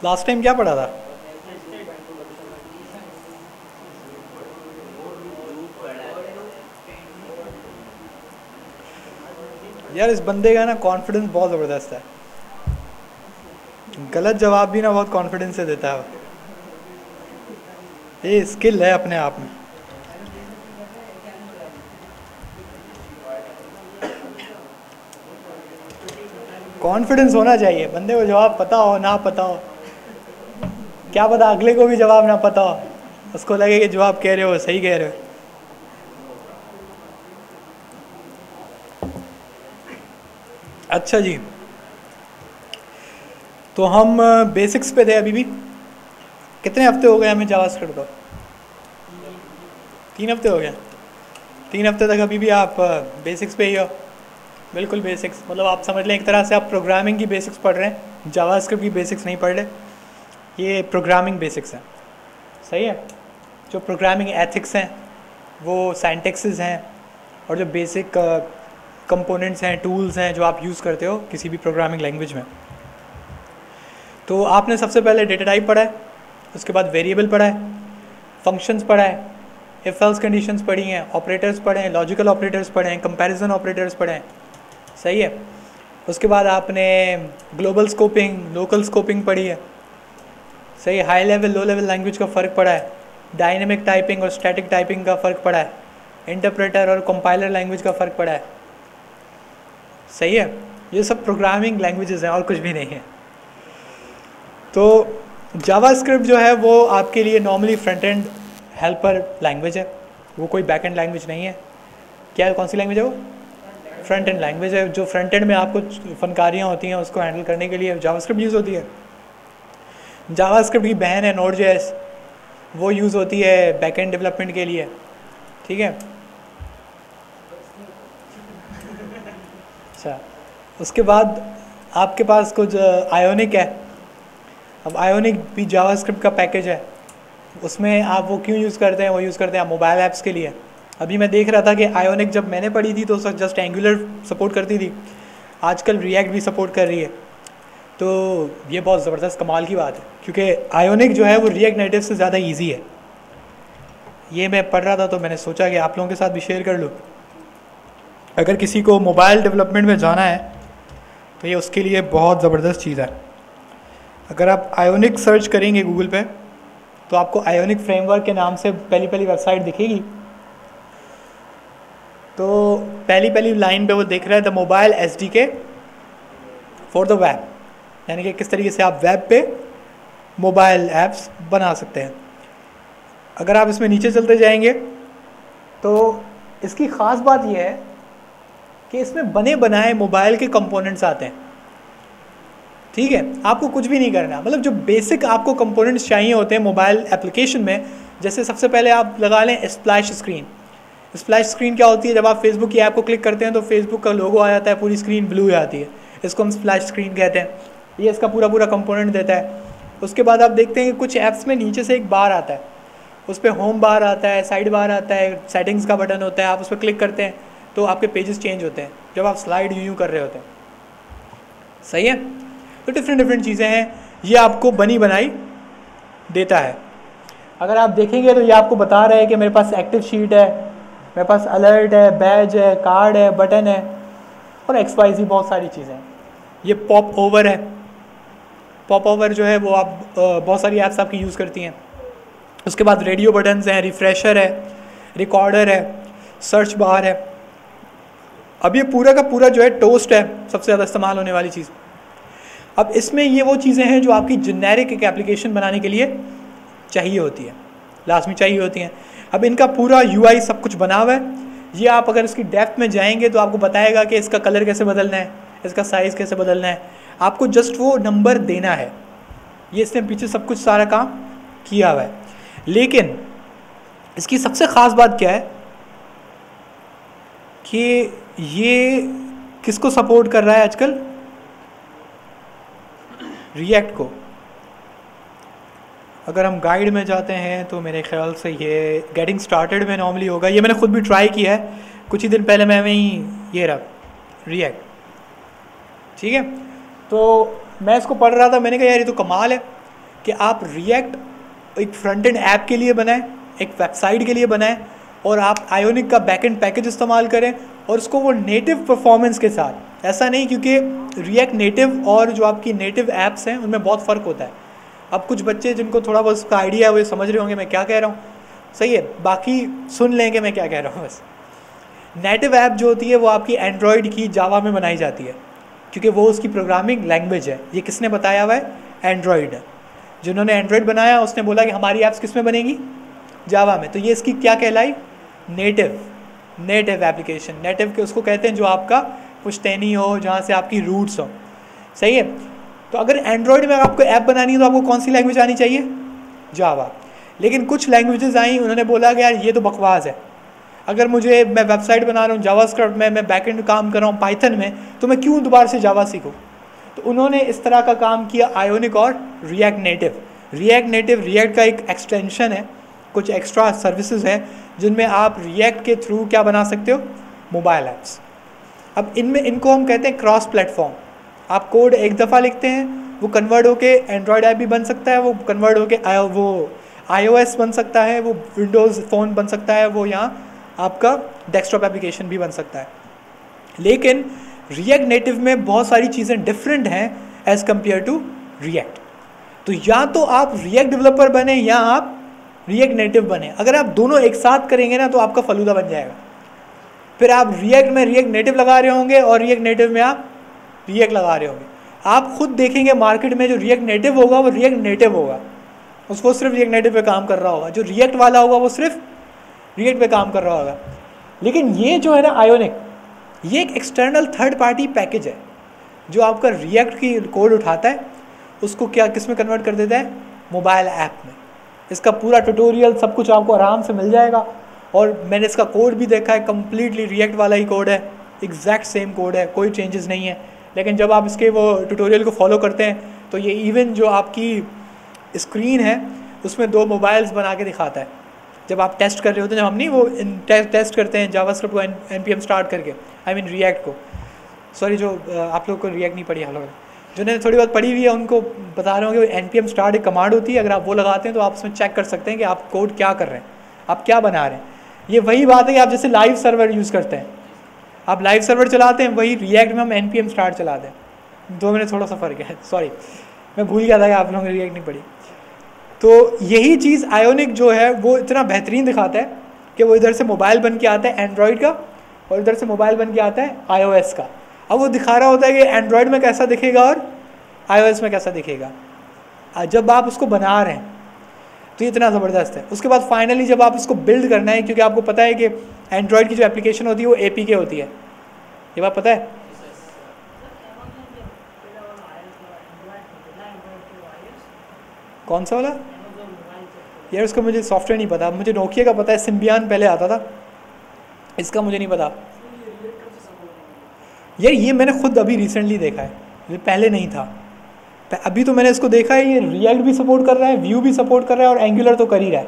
Last time क्या पढ़ा था? यार इस बंदे का ना कॉन्फिडेंस बहुत ज़बरदस्त है, गलत जवाब भी ना बहुत कॉन्फिडेंस से देता है। ये स्किल है अपने आप में। कॉन्फिडेंस होना चाहिए बंदे को, जवाब पता हो ना पता हो, क्या पता अगले को भी जवाब ना पता हो, उसको लगे कि जवाब कह रहे हो सही कह रहे हो। अच्छा जी, तो हम बेसिक्स पे थे अभी भी। कितने हफ्ते हो गए हमें जावास्क्रिप्ट को? 3 हफ्ते हो गए। 3 हफ्ते तक अभी भी आप बेसिक्स पे ही हो। बिल्कुल बेसिक्स, मतलब आप समझ लें एक तरह से आप प्रोग्रामिंग की बेसिक्स पढ़ रहे हैं, जावास्क्रिप्ट की बेसिक्स नहीं पढ़ रहे, ये प्रोग्रामिंग बेसिक्स हैं। सही है। जो प्रोग्रामिंग एथिक्स हैं वो सिंटैक्सेस हैं, और जो बेसिक कंपोनेंट्स हैं, टूल्स हैं जो आप यूज़ करते हो किसी भी प्रोग्रामिंग लैंग्वेज में। तो आपने सबसे पहले डेटा टाइप पढ़ा है, उसके बाद वेरिएबल पढ़ा है, फंक्शंस पढ़ा है, इफ एल्स कंडीशंस पढ़ी हैं, ऑपरेटर्स पढ़े हैं, लॉजिकल ऑपरेटर्स पढ़े हैं, कंपैरिजन ऑपरेटर्स पढ़े हैं। सही है। उसके बाद आपने ग्लोबल स्कोपिंग, लोकल स्कोपिंग पढ़ी है। सही है। High level low level language का फ़र्क पड़ा है, डायनेमिक टाइपिंग और स्टैटिक टाइपिंग का फ़र्क पड़ा है, इंटरप्रेटर और कंपाइलर लैंग्वेज का फ़र्क पड़ा है। सही है। ये सब प्रोग्रामिंग लैंग्वेजेस हैं और कुछ भी नहीं है। तो जावास्क्रिप्ट जो है वो आपके लिए normally front end helper language है, वो कोई बैक एंड लैंग्वेज नहीं है। क्या कौन सी लैंग्वेज है वो? फ्रंट एंड लैंग्वेज है। जो फ्रंट एंड में आपको फनकारियाँ होती हैं उसको हैंडल करने के लिए जावास्क्रिप्ट यूज़ होती है। जावास्क्रिप्ट की बहन है नोड.जेएस, वो यूज़ होती है बैक एंड डेवलपमेंट के लिए। ठीक है। अच्छा, उसके बाद आपके पास कुछ आयोनिक है। अब आयोनिक भी जावास्क्रिप्ट का पैकेज है। उसमें आप वो क्यों यूज़ करते हैं? वो यूज़ करते हैं आप मोबाइल ऐप्स के लिए। अभी मैं देख रहा था कि आयोनिक जब मैंने पढ़ी थी तो उस वक्त जस्ट एंगुलर सपोर्ट करती थी, आजकल रिएक्ट भी सपोर्ट कर रही है। तो ये बहुत ज़बरदस्त कमाल की बात है, क्योंकि आयोनिक जो है वो रिएक्ट नेटिव से ज़्यादा ईजी है। ये मैं पढ़ रहा था तो मैंने सोचा कि आप लोगों के साथ भी शेयर कर लूँ। अगर किसी को मोबाइल डेवलपमेंट में जाना है तो ये उसके लिए बहुत ज़बरदस्त चीज़ है। अगर आप आयोनिक सर्च करेंगे गूगल पे तो आपको आयोनिक फ्रेमवर्क के नाम से पहली वेबसाइट दिखेगी। तो पहली लाइन पे वो देख रहा है the mobile SDK for the web, यानी कि किस तरीके से आप वेब पे मोबाइल ऐप्स बना सकते हैं। अगर आप इसमें नीचे चलते जाएंगे तो इसकी ख़ास बात यह है कि इसमें बने बनाए मोबाइल के कंपोनेंट्स आते हैं। ठीक है, आपको कुछ भी नहीं करना, मतलब जो बेसिक आपको कंपोनेंट्स चाहिए होते हैं मोबाइल एप्लीकेशन में। जैसे सबसे पहले आप लगा लें स्प्लैश स्क्रीन। स्प्लैश स्क्रीन क्या होती है? जब आप फेसबुक की ऐप को क्लिक करते हैं तो फेसबुक का लोगो आ जाता है, पूरी स्क्रीन ब्लू आती है, इसको हम स्प्लैश स्क्रीन कहते हैं। ये इसका पूरा कंपोनेंट देता है। उसके बाद आप देखते हैं कि कुछ ऐप्स में नीचे से एक बार आता है, उस पर होम बार आता है, साइड बार आता है, सेटिंग्स का बटन होता है। आप उस पर क्लिक करते हैं तो आपके पेजेस चेंज होते हैं जब आप स्लाइड यूँ कर रहे होते हैं। सही है। तो डिफरेंट चीज़ें हैं, ये आपको बनी बनाई देता है। अगर आप देखेंगे तो ये आपको बता रहा है कि मेरे पास एक्टिव शीट है, मेरे पास अलर्ट है, बैज है, कार्ड है, बटन है और XYZ बहुत सारी चीज़ें हैं। ये पॉप ओवर है। पॉप ओवर जो है वो आप बहुत सारी ऐप्स आपकी यूज़ करती हैं। उसके बाद रेडियो बटन्स हैं, रिफ्रेशर है, रिकॉर्डर है, सर्च बार है। अब ये पूरा का पूरा जो है टोस्ट है, सबसे ज़्यादा इस्तेमाल होने वाली चीज़। अब इसमें ये वो चीज़ें हैं जो आपकी जेनेरिक एक एप्लीकेशन बनाने के लिए चाहिए होती है, लाजमी चाहिए होती हैं। अब इनका पूरा UI सब कुछ बना हुआ है। ये आप अगर इसकी डेप्थ में जाएंगे तो आपको बताएगा कि इसका कलर कैसे बदलना है, इसका साइज़ कैसे बदलना है। आपको जस्ट वो नंबर देना है। ये इसने पीछे सब कुछ सारा काम किया हुआ है। लेकिन इसकी सबसे ख़ास बात क्या है कि ये किसको सपोर्ट कर रहा है आजकल? रिएक्ट को। अगर हम गाइड में जाते हैं तो मेरे ख्याल से ये गेटिंग स्टार्टेड में नॉर्मली होगा। ये मैंने खुद भी ट्राई किया है कुछ ही दिन पहले, मैं वहीं ये रहा रिएक्ट। ठीक है, तो मैं इसको पढ़ रहा था, मैंने कहा यार ये तो कमाल है। कि आप रिएक्ट एक फ्रंट एंड ऐप के लिए बनाएं, एक वेबसाइट के लिए बनाएं, और आप आयोनिक का बैकएंड पैकेज इस्तेमाल करें और उसको वो नेटिव परफॉर्मेंस के साथ, ऐसा नहीं, क्योंकि रिएक्ट नेटिव और जो आपकी नेटिव ऐप्स हैं उनमें बहुत फ़र्क होता है। अब कुछ बच्चे जिनको थोड़ा बहुत उसका आइडिया है वो समझ रहे होंगे मैं क्या कह रहा हूँ, सही है, बाकी सुन लेंगे मैं क्या कह रहा हूँ। बस नेटिव ऐप जो होती है वो आपकी एंड्रॉयड की जावा में बनाई जाती है, क्योंकि वो उसकी प्रोग्रामिंग लैंग्वेज है। ये किसने बताया हुआ है? एंड्रॉयड। जिन्होंने एंड्रॉयड बनाया उसने बोला कि हमारी ऐप्स किस में बनेगी? जावा में। तो ये इसकी क्या कहलाई? Native application. नेटिव के उसको कहते हैं जो आपका पुश्तैनी हो, जहाँ से आपकी रूट्स हो, सही है। तो अगर एंड्रॉयड में आपको ऐप बनानी है तो आपको कौन सी लैंग्वेज आनी चाहिए? जावा। लेकिन कुछ लैंग्वेजेस आई, उन्होंने बोला कि यार ये तो बकवास है, अगर मैं वेबसाइट बना रहा हूँ जावास्क्रिप्ट में, मैं बैकएंड काम कर रहा हूँ पाइथन में, तो मैं क्यों दोबारा से जावा सीखूँ? तो उन्होंने इस तरह का काम किया आयोनिक और रिएक्ट नेटिव। रिएक्ट का एक एक्सटेंशन है, कुछ एक्स्ट्रा सर्विसेज हैं जिनमें आप रिएक्ट के थ्रू क्या बना सकते हो? Mobile apps. अब इनको हम कहते हैं क्रॉस प्लेटफॉर्म। आप कोड एक दफ़ा लिखते हैं, वो कन्वर्ट होके एंड्रॉयड ऐप भी बन सकता है, वो कन्वर्ट होके वो iOS बन सकता है, वो विंडोज़ फ़ोन बन सकता है, वो यहाँ आपका डेस्कटॉप एप्लीकेशन भी बन सकता है। लेकिन रिएक्ट नेटिव में बहुत सारी चीज़ें डिफरेंट हैं एज़ कम्पेयर टू रिएक्ट। तो या तो आप रिएक्ट डेवलपर बने या आप रिएक्ट नेटिव बने। अगर आप दोनों एक साथ करेंगे ना तो आपका फलूदा बन जाएगा। फिर आप रिएक्ट में रिएक्ट नेटिव लगा रहे होंगे और रिएक्ट नेटिव में आप रिएक्ट लगा रहे होंगे। आप खुद देखेंगे मार्केट में जो रिएक्ट नेटिव होगा वो रिएक्ट नेटिव होगा, उसको सिर्फ रिएक्ट नेटिव पे काम कर रहा होगा। जो रिएक्ट वाला होगा वो सिर्फ रिएक्ट पे काम कर रहा होगा। लेकिन ये जो है ना आयोनिक, ये एक एक्सटर्नल थर्ड पार्टी पैकेज है जो आपका रिएक्ट की कोड उठाता है, उसको किस में कन्वर्ट कर देता है? मोबाइल ऐप में। इसका पूरा ट्यूटोरियल सब कुछ आपको आराम से मिल जाएगा, और मैंने इसका कोड भी देखा है, कम्प्लीटली रिएक्ट वाला ही कोड है, एग्जैक्ट सेम कोड है, कोई चेंजेस नहीं है। लेकिन जब आप इसके वो ट्यूटोरियल को फॉलो करते हैं तो ये इवन जो आपकी स्क्रीन है उसमें 2 मोबाइल्स बना के दिखाता है। जब आप टेस्ट कर रहे होते हैं, जब हम नहीं वो टेस्ट करते हैं जावास्क्रिप्ट को npm स्टार्ट करके, रिएक्ट को, सॉरी जो आप लोग को रिएक्ट नहीं पढ़ी, हम लोग जिन्होंने थोड़ी बहुत पढ़ी हुई है उनको बता रहे होंगे, npm स्टार्ट एक कमांड होती है, अगर आप वो लगाते हैं तो आप उसमें चेक कर सकते हैं कि आप कोड क्या कर रहे हैं, आप क्या बना रहे हैं। ये वही बात है कि आप जैसे लाइव सर्वर यूज़ करते हैं, आप लाइव सर्वर चलाते हैं, वही रिएक्ट में हम npm स्टार्ट चलाते हैं। 2 मिनट थोड़ा सा फ़र्क है, सॉरी मैं भूल गया था कि आप लोगों ने रिएक्ट नहीं पढ़ी। तो यही चीज़ आयोनिक जो है वो इतना बेहतरीन दिखाता है कि वो इधर से मोबाइल बन के आता है एंड्रॉयड का, और इधर से मोबाइल बन के आता है iOS का। अब वो दिखा रहा होता है कि एंड्रॉयड में कैसा दिखेगा और iOS में कैसा दिखेगा जब आप उसको बना रहे हैं। तो ये इतना ज़बरदस्त है। उसके बाद फाइनली जब आप इसको बिल्ड करना है, क्योंकि आपको पता है कि एंड्रॉयड की जो एप्लीकेशन होती है वो APK होती है, ये बात पता है? कौन सा वाला यार? उसका मुझे सॉफ्टवेयर नहीं पता, मुझे नोकिया का पता है, सिम्बियन पहले आता था, इसका मुझे नहीं पता यार। ये मैंने खुद अभी रिसेंटली देखा है, ये पहले नहीं था, अभी तो मैंने इसको देखा है। ये रिएक्ट भी सपोर्ट कर रहा है, व्यू भी सपोर्ट कर रहा है, और एंगुलर तो कर ही रहा है।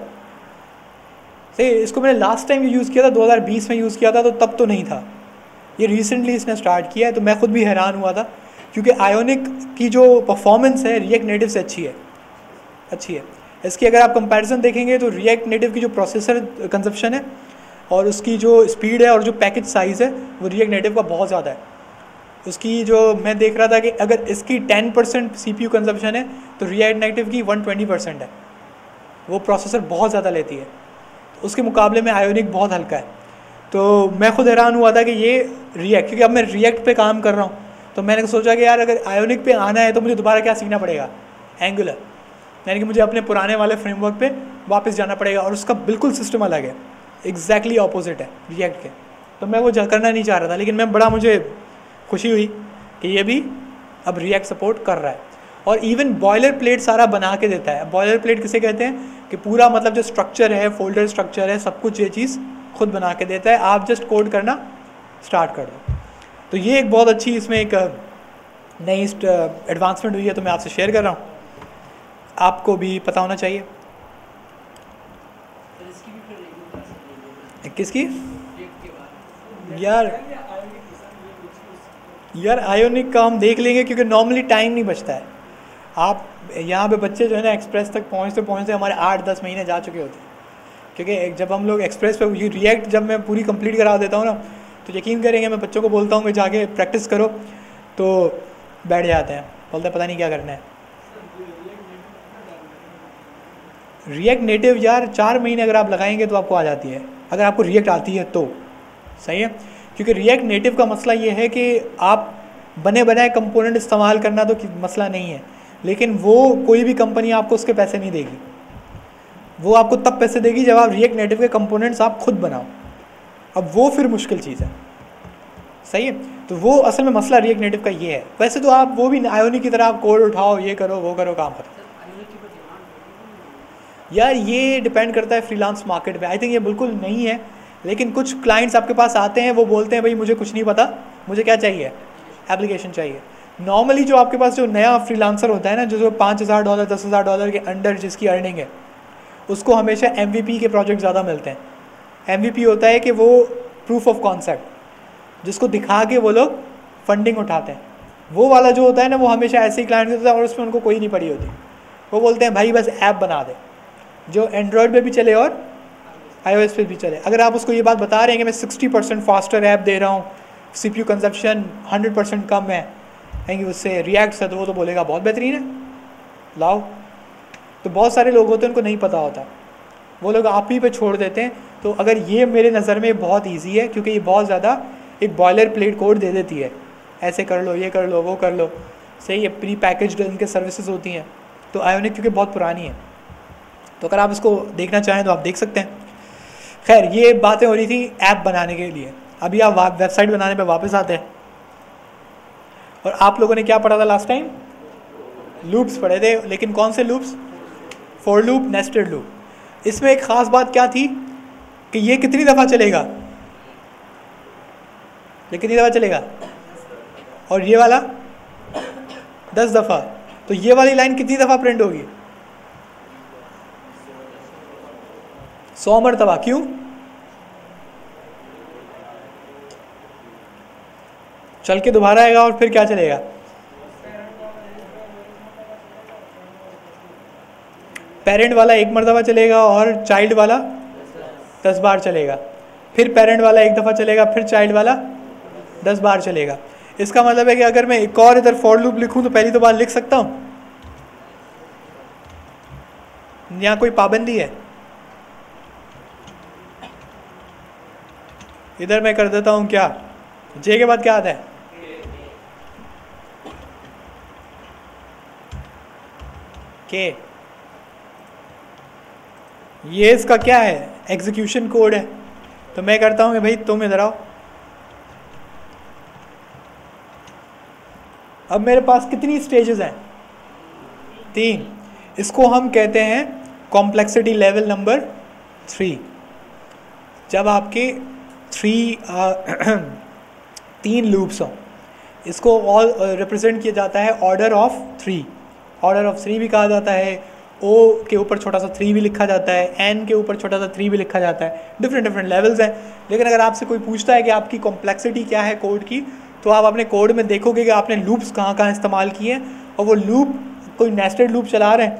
सही, इसको मैंने लास्ट टाइम यूज़ किया था 2020 में यूज़ किया था, तो तब तो नहीं था, ये रिसेंटली इसने स्टार्ट किया है। तो मैं खुद भी हैरान हुआ था, क्योंकि आयोनिक की जो परफॉर्मेंस है रिएक्ट नेटिव से अच्छी है। इसकी अगर आप कंपैरिजन देखेंगे तो रिएक्ट नेटिव की जो प्रोसेसर कंजप्शन है और उसकी जो स्पीड है और जो पैकेज साइज़ है वो रिएक्ट नेटिव का बहुत ज़्यादा है। उसकी जो मैं देख रहा था कि अगर इसकी 10% CPU कंजप्शन है तो रिएक्ट नेटिव की 120% है, वो प्रोसेसर बहुत ज़्यादा लेती है। तो उसके मुकाबले में आयोनिक बहुत हल्का है। तो मैं खुद हैरान हुआ था कि ये रिएक्ट, क्योंकि अब मैं रिएक्ट पे काम कर रहा हूँ, तो मैंने सोचा कि यार अगर आयोनिक पे आना है तो मुझे दोबारा क्या सीखना पड़ेगा? एंगुलर, यानी कि मुझे अपने पुराने वाले फ्रेमवर्क पे वापस जाना पड़ेगा, और उसका बिल्कुल सिस्टम अलग है, एग्जैक्टली ऑपोजिट है रिएक्ट के। तो मैं वो करना नहीं चाह रहा था, लेकिन मुझे खुशी हुई कि ये भी अब रिएक्ट सपोर्ट कर रहा है। और इवन बॉयलर प्लेट सारा बना के देता है। बॉयलर प्लेट किसे कहते हैं? कि पूरा मतलब जो स्ट्रक्चर है, फोल्डर स्ट्रक्चर है, सब कुछ ये चीज़ खुद बना के देता है, आप जस्ट कोड करना स्टार्ट कर दो। तो ये एक बहुत अच्छी इसमें एक नई एडवांसमेंट हुई है, तो मैं आपसे शेयर कर रहा हूँ, आपको भी पता होना चाहिए। किसकी? यार आयोनिक का हम देख लेंगे, क्योंकि नॉर्मली टाइम नहीं बचता है। आप यहाँ पे बच्चे जो है ना एक्सप्रेस तक पहुँचते पहुँचते हमारे 8-10 महीने जा चुके होते हैं, क्योंकि जब हम लोग एक्सप्रेस पे ये रिएक्ट जब मैं पूरी कंप्लीट करा देता हूँ ना, तो यकीन करेंगे मैं बच्चों को बोलता हूँ कि जाके प्रैक्टिस करो, तो बैठ जाते हैं, बोलते हैं पता नहीं क्या करना है। रिएक्ट नेटिव यार 4 महीने अगर आप लगाएंगे तो आपको आ जाती है, अगर आपको रिएक्ट आती है तो सही है। क्योंकि रिएक्ट नेटिव का मसला ये है कि आप बने बनाए कंपोनेंट इस्तेमाल करना तो मसला नहीं है, लेकिन वो कोई भी कंपनी आपको उसके पैसे नहीं देगी। वो आपको तब पैसे देगी जब आप रिएक्ट नेटिव के कंपोनेंट्स आप खुद बनाओ, अब वो फिर मुश्किल चीज़ है, सही है। तो वो असल में मसला रिएक्ट नेटिव का ये है। वैसे तो आप वो भी आयोनिक की तरह आप कोड उठाओ, ये करो वो करो, काम करो यार, ये डिपेंड करता है फ्रीलांस मार्केट पे। आई थिंक ये बिल्कुल नहीं है, लेकिन कुछ क्लाइंट्स आपके पास आते हैं, वो बोलते हैं भाई मुझे कुछ नहीं पता, मुझे क्या चाहिए, एप्लीकेशन चाहिए। नॉर्मली जो आपके पास जो नया फ्रीलांसर होता है ना, जो $5,000 $10,000 के अंडर जिसकी अर्निंग है, उसको हमेशा MVP के प्रोजेक्ट ज़्यादा मिलते हैं। MVP होता है कि वो प्रूफ ऑफ कॉन्सेप्ट, जिसको दिखा के वो लोग फंडिंग उठाते हैं। वो वाला जो होता है ना, वो हमेशा ऐसे ही क्लाइंट होता है और उसमें उनको कोई नहीं पड़ी होती। वो बोलते हैं भाई बस ऐप बना दे जो एंड्रॉयड पे भी चले और iOS पे भी चले। अगर आप उसको ये बात बता रहे हैं कि मैं 60% फास्टर ऐप दे रहा हूँ, CPU कंजप्शन 100% कम है, कहेंगे उससे रिएक्ट से, तो वो तो बोलेगा बहुत बेहतरीन है, लाओ। तो बहुत सारे लोग होते हैं उनको नहीं पता होता, वो लोग आप ही पे छोड़ देते हैं। तो अगर ये मेरे नज़र में बहुत ईजी है, क्योंकि ये बहुत ज़्यादा एक बॉयलर प्लेट कोड दे देती है, ऐसे कर लो, ये कर लो, वो कर लो, सही है। प्री पैकेज्ड इनके सर्विसेज होती हैं। तो आयोनिक क्योंकि बहुत पुरानी है, तो अगर आप इसको देखना चाहें तो आप देख सकते हैं। खैर, ये बातें हो रही थी ऐप बनाने के लिए। अभी आप वेबसाइट बनाने पे वापस आते हैं, और आप लोगों ने क्या पढ़ा था लास्ट टाइम? लूप्स पढ़े थे, लेकिन कौन से loops? For loop, nested loop. इसमें एक ख़ास बात क्या थी कि ये कितनी दफ़ा चलेगा, ये कितनी दफ़ा चलेगा, और ये वाला 10 दफ़ा। तो ये वाली लाइन कितनी दफ़ा प्रिंट होगी? 100 मरतबा। क्यों? चल के दोबारा आएगा और फिर क्या चलेगा? पेरेंट वाला 1 मरतबा चलेगा और चाइल्ड वाला 10 बार चलेगा। फिर पेरेंट वाला 1 दफ़ा चलेगा, फिर चाइल्ड वाला 10 बार चलेगा। इसका मतलब है कि अगर मैं एक और इधर फॉर लूप लिखूं तो पहली तो बार लिख सकता हूं, यहाँ कोई पाबंदी है? इधर मैं कर देता हूं क्या, जे के बाद क्या आता है? के। ये इसका क्या है? एग्जीक्यूशन कोड है। तो मैं करता हूं कि भाई तुम इधर आओ। अब मेरे पास कितनी स्टेजेस हैं? 3। इसको हम कहते हैं कॉम्प्लेक्सिटी लेवल नंबर 3। जब आपके 3 लूप्स हों, इसको ऑल रिप्रेजेंट किया जाता है ऑर्डर ऑफ 3। ऑर्डर ऑफ 3 भी कहा जाता है, O के ऊपर छोटा सा 3 भी लिखा जाता है, N के ऊपर छोटा सा 3 भी लिखा जाता है। डिफरेंट लेवल्स हैं। लेकिन अगर आपसे कोई पूछता है कि आपकी कॉम्प्लेक्सिटी क्या है कोड की, तो आप अपने कोड में देखोगे कि आपने लूप्स कहाँ कहाँ इस्तेमाल किए हैं, और वो लूप कोई नेस्टेड लूप चला रहे हैं।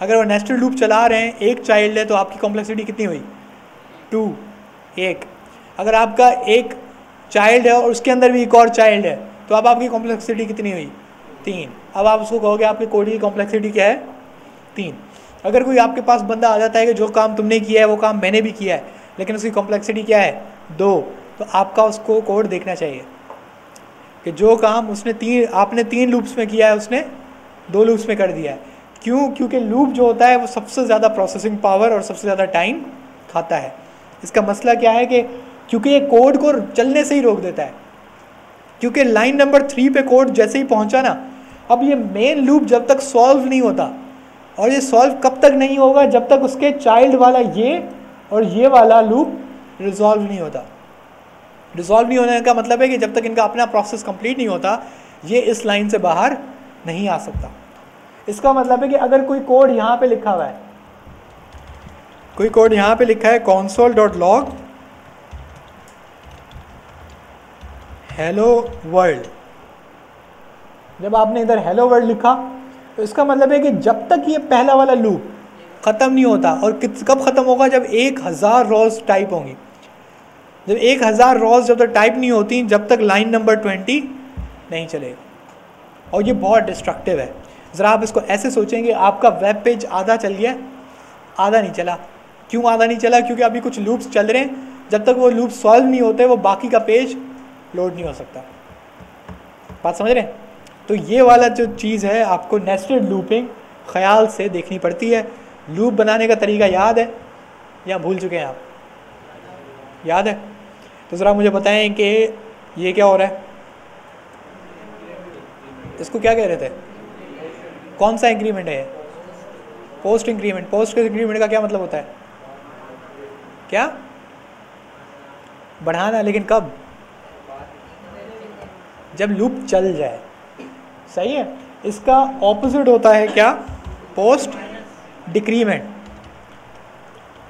अगर वो नेस्टेड लूप चला रहे हैं, एक चाइल्ड है, तो आपकी कॉम्प्लेक्सिटी कितनी हुई? 2, 1। अगर आपका एक चाइल्ड है और उसके अंदर भी एक और चाइल्ड है, तो अब आपकी कॉम्प्लेक्सिटी कितनी हुई? 3। अब आप उसको कहोगे आपके कोड की कॉम्प्लेक्सिटी क्या है? 3। अगर कोई आपके पास बंदा आ जाता है कि जो काम तुमने किया है वो काम मैंने भी किया है, लेकिन उसकी कॉम्प्लेक्सिटी क्या है? 2, तो आपका उसको कोड देखना चाहिए कि जो काम उसने आपने 3 लूप्स में किया है उसने 2 लूप्स में कर दिया है। क्यों? क्योंकि लूप जो होता है वो सबसे ज़्यादा प्रोसेसिंग पावर और सबसे ज़्यादा टाइम खाता है। इसका मसला क्या है कि क्योंकि ये कोड को चलने से ही रोक देता है, क्योंकि लाइन नंबर 3 पे कोड जैसे ही पहुंचा ना, अब ये मेन लूप जब तक सॉल्व नहीं होता, और ये सॉल्व कब तक नहीं होगा? जब तक उसके चाइल्ड वाला ये और ये वाला लूप रिजॉल्व नहीं होता। रिजॉल्व नहीं होने का मतलब है कि जब तक इनका अपना प्रोसेस कंप्लीट नहीं होता, ये इस लाइन से बाहर नहीं आ सकता। इसका मतलब है कि अगर कोई कोड यहाँ पे लिखा हुआ है, कोई कोड यहाँ पे लिखा है console.log हेलो वर्ल्ड। जब आपने इधर हेलो वर्ल्ड लिखा तो इसका मतलब है कि जब तक ये पहला वाला लूप ख़त्म नहीं होता, और कब ख़त्म होगा, जब 1000 रॉज टाइप होंगी। जब 1000 रॉज जब तक टाइप नहीं होती, जब तक लाइन नंबर 20 नहीं चलेगा, और ये बहुत डिस्ट्रक्टिव है। ज़रा आप इसको ऐसे सोचेंगे, आपका वेब पेज आधा चल गया, आधा नहीं चला। क्यों आधा नहीं चला? क्योंकि अभी कुछ लूप्स चल रहे हैं, जब तक वो लूप सॉल्व नहीं होते वो बाकी का पेज लोड नहीं हो सकता। बात समझ रहे हैं? तो ये वाला जो चीज़ है आपको नेस्टेड लूपिंग ख्याल से देखनी पड़ती है। लूप बनाने का तरीका याद है या भूल चुके हैं आप? याद है? तो ज़रा मुझे बताएं कि ये क्या हो रहा है, इसको क्या कह रहे थे? कौन सा इंक्रीमेंट है? Post increment. पोस्ट इंक्रीमेंट का क्या मतलब होता है? क्या? बढ़ाना, लेकिन कब? जब लूप चल जाए। सही है। इसका ऑपोजिट होता है क्या? Post decrement.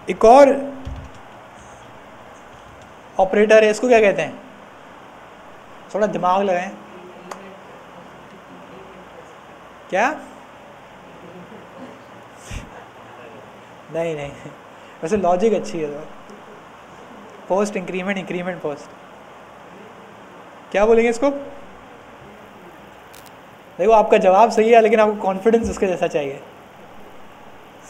एक और ऑपरेटर है, इसको क्या कहते हैं? थोड़ा दिमाग लगाएं। क्या? नहीं, वैसे लॉजिक अच्छी है। तो पोस्ट इंक्रीमेंट, इंक्रीमेंट पोस्ट, क्या बोलेंगे इसको? देखो आपका जवाब सही है, लेकिन आपको कॉन्फिडेंस उसके जैसा चाहिए।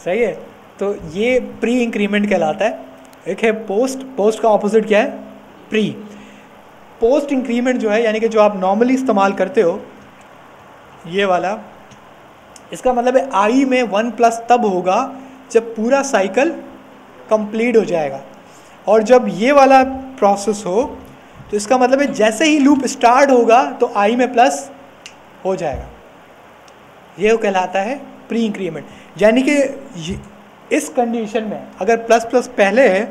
सही है। तो ये प्री इंक्रीमेंट कहलाता है। एक है पोस्ट। पोस्ट का ऑपोजिट क्या है? प्री। पोस्ट इंक्रीमेंट जो है, यानी कि जो आप नॉर्मली इस्तेमाल करते हो, ये वाला, इसका मतलब है आई में 1+ तब होगा जब पूरा साइकिल कंप्लीट हो जाएगा। और जब ये वाला प्रोसेस हो, तो इसका मतलब है जैसे ही लूप स्टार्ट होगा तो आई में प्लस हो जाएगा। ये कहलाता है प्री इंक्रीमेंट। यानी कि इस कंडीशन में अगर प्लस पहले है,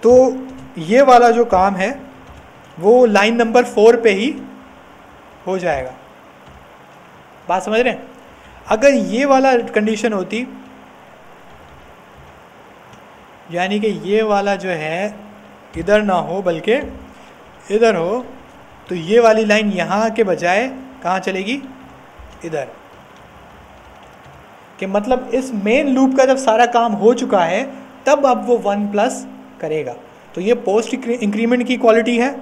तो ये वाला जो काम है वो लाइन नंबर 4 पे ही हो जाएगा। बात समझ रहे हैं? अगर ये वाला कंडीशन होती, यानी कि ये वाला जो है इधर ना हो बल्कि इधर हो, तो ये वाली लाइन यहाँ के बजाय कहाँ चलेगी? इधर। कि मतलब इस मेन लूप का जब सारा काम हो चुका है, तब अब वो 1+ करेगा। तो ये पोस्ट इंक्रीमेंट की क्वालिटी है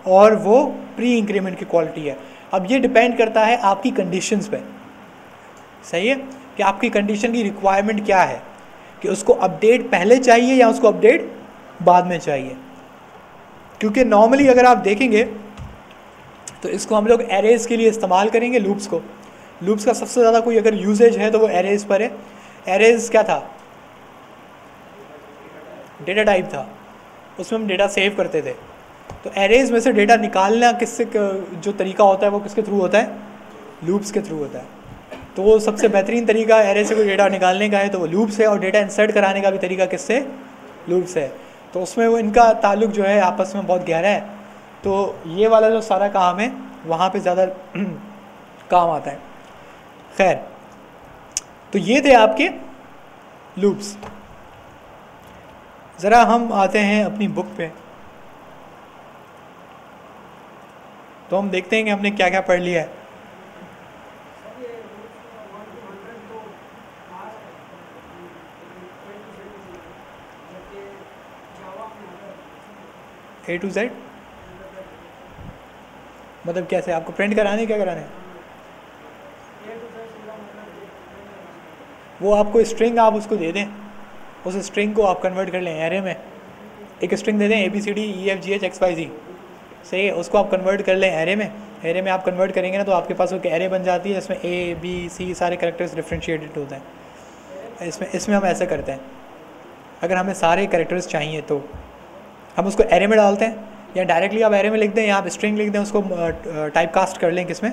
और वो प्री इंक्रीमेंट की क्वालिटी है। अब ये डिपेंड करता है आपकी कंडीशंस पे। सही है, कि आपकी कंडीशन की रिक्वायरमेंट क्या है, कि उसको अपडेट पहले चाहिए या उसको अपडेट बाद में चाहिए। क्योंकि नॉर्मली अगर आप देखेंगे तो इसको हम लोग एरेज के लिए इस्तेमाल करेंगे, लूप्स को। लूप्स का सबसे ज़्यादा कोई अगर यूजेज है तो वो एरेज पर है। एरेज क्या था? डेटा टाइप था, उसमें हम डेटा सेव करते थे। तो एरेज में से डेटा निकालना किससे, जो तरीका होता है वो किसके थ्रू होता है? लूप्स के थ्रू होता है। तो वो सबसे बेहतरीन तरीका एरे से कोई डेटा निकालने का है तो वो लूप्स है, और डेटा इंसर्ट कराने का भी तरीका किससे? लूप्स है। तो उसमें वो इनका ताल्लुक जो है आपस में बहुत गहरा है। तो ये वाला जो सारा काम है वहाँ पे ज़्यादा काम आता है। खैर, तो ये थे आपके लूप्स। ज़रा हम आते हैं अपनी बुक पे, तो हम देखते हैं कि हमने क्या क्या पढ़ लिया है। A to Z मतलब कैसे? आपको प्रिंट कराने, क्या कराने? वो आपको स्ट्रिंग आप उसको दे दें, उस स्ट्रिंग को आप कन्वर्ट कर लें एरे में। एक स्ट्रिंग दे दें ABCDEFGHXYZ, सही है, उसको आप कन्वर्ट कर लें एरे में। एरे में आप कन्वर्ट करेंगे ना तो आपके पास एक एरे बन जाती है जिसमें A, B, C सारे कैरेक्टर्स डिफ्रेंशिएटेड होते हैं। इसमें हम ऐसा करते हैं, अगर हमें सारे कैरेक्टर्स चाहिए तो हम उसको एरे में डालते हैं, या डायरेक्टली आप एरे में लिख दें या आप स्ट्रिंग लिख दें, उसको टाइप कास्ट कर लें किसमें?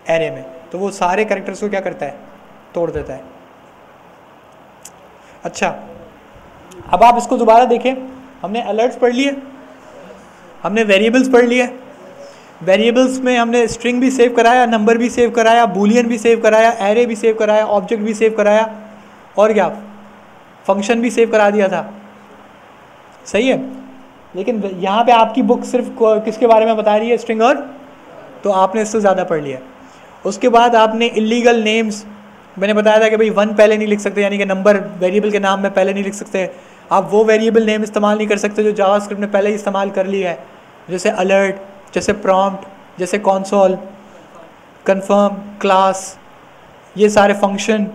एरे में। तो वो सारे कैरेक्टर्स को क्या करता है? तोड़ देता है। अच्छा, अब आप इसको दोबारा देखें। हमने अलर्ट्स पढ़ लिए, हमने वेरिएबल्स पढ़ लिए। वेरिएबल्स में हमने स्ट्रिंग भी सेव कराया, नंबर भी सेव कराया, बूलियन भी सेव कराया, एरे भी सेव कराया, ऑब्जेक्ट भी सेव कराया, और क्या फंक्शन भी सेव करा दिया था। सही है। लेकिन यहाँ पे आपकी बुक सिर्फ किसके बारे में बता रही है? स्ट्रिंग और, तो आपने इससे ज़्यादा पढ़ लिया। उसके बाद आपने इलीगल नेम्स मैंने बताया था कि भाई 1 पहले नहीं लिख सकते, यानी कि नंबर वेरिएबल के नाम में पहले नहीं लिख सकते। आप वो वेरिएबल नेम इस्तेमाल नहीं कर सकते जो जावास्क्रिप्ट ने पहले ही इस्तेमाल कर लिया है, जैसे अलर्ट, जैसे प्रॉम्प्ट, जैसे कंसोल, कन्फर्म, क्लास, ये सारे फंक्शन,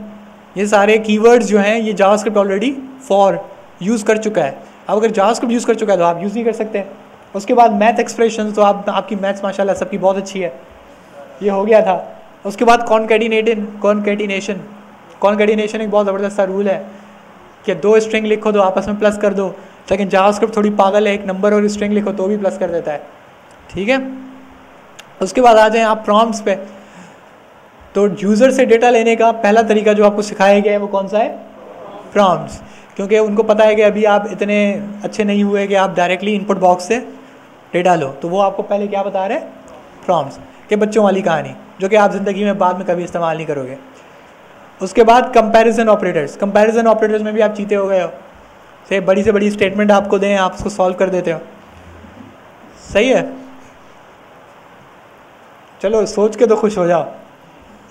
ये सारे कीवर्ड्स जो हैं ये जावास्क्रिप्ट ऑलरेडी फॉर यूज़ कर चुका है। अब अगर जावास्क्रिप्ट यूज़ कर चुका है तो आप यूज़ नहीं कर सकते। उसके बाद मैथ एक्सप्रेशन, तो आपकी मैथ्स माशाल्लाह सबकी बहुत अच्छी है, ये हो गया था। उसके बाद कॉन्केटिनेशन एक बहुत ज़बरदस्त सा रूल है कि 2 स्ट्रिंग लिखो तो आपस में प्लस कर दो, लेकिन जावास्क्रिप्ट थोड़ी पागल है, एक नंबर और स्ट्रिंग लिखो तो भी प्लस कर देता है, ठीक है। उसके बाद आ जाएं आप प्रॉम्प्ट्स पे। तो यूज़र से डेटा लेने का पहला तरीका जो आपको सिखाया गया है वो कौन सा है? प्रॉम्प्ट्स, क्योंकि उनको पता है कि अभी आप इतने अच्छे नहीं हुए कि आप डायरेक्टली इनपुट बॉक्स से डेटा लो, तो वो आपको पहले क्या बता रहे हैं? प्रॉम्प्ट्स, कि बच्चों वाली कहानी जो कि आप ज़िंदगी में बाद में कभी इस्तेमाल नहीं करोगे। उसके बाद कंपैरिजन ऑपरेटर्स में भी आप चीते हो गए हो, से बड़ी स्टेटमेंट आपको दें, आप उसको सॉल्व कर देते हो, सही है। चलो सोच के तो खुश हो जाओ।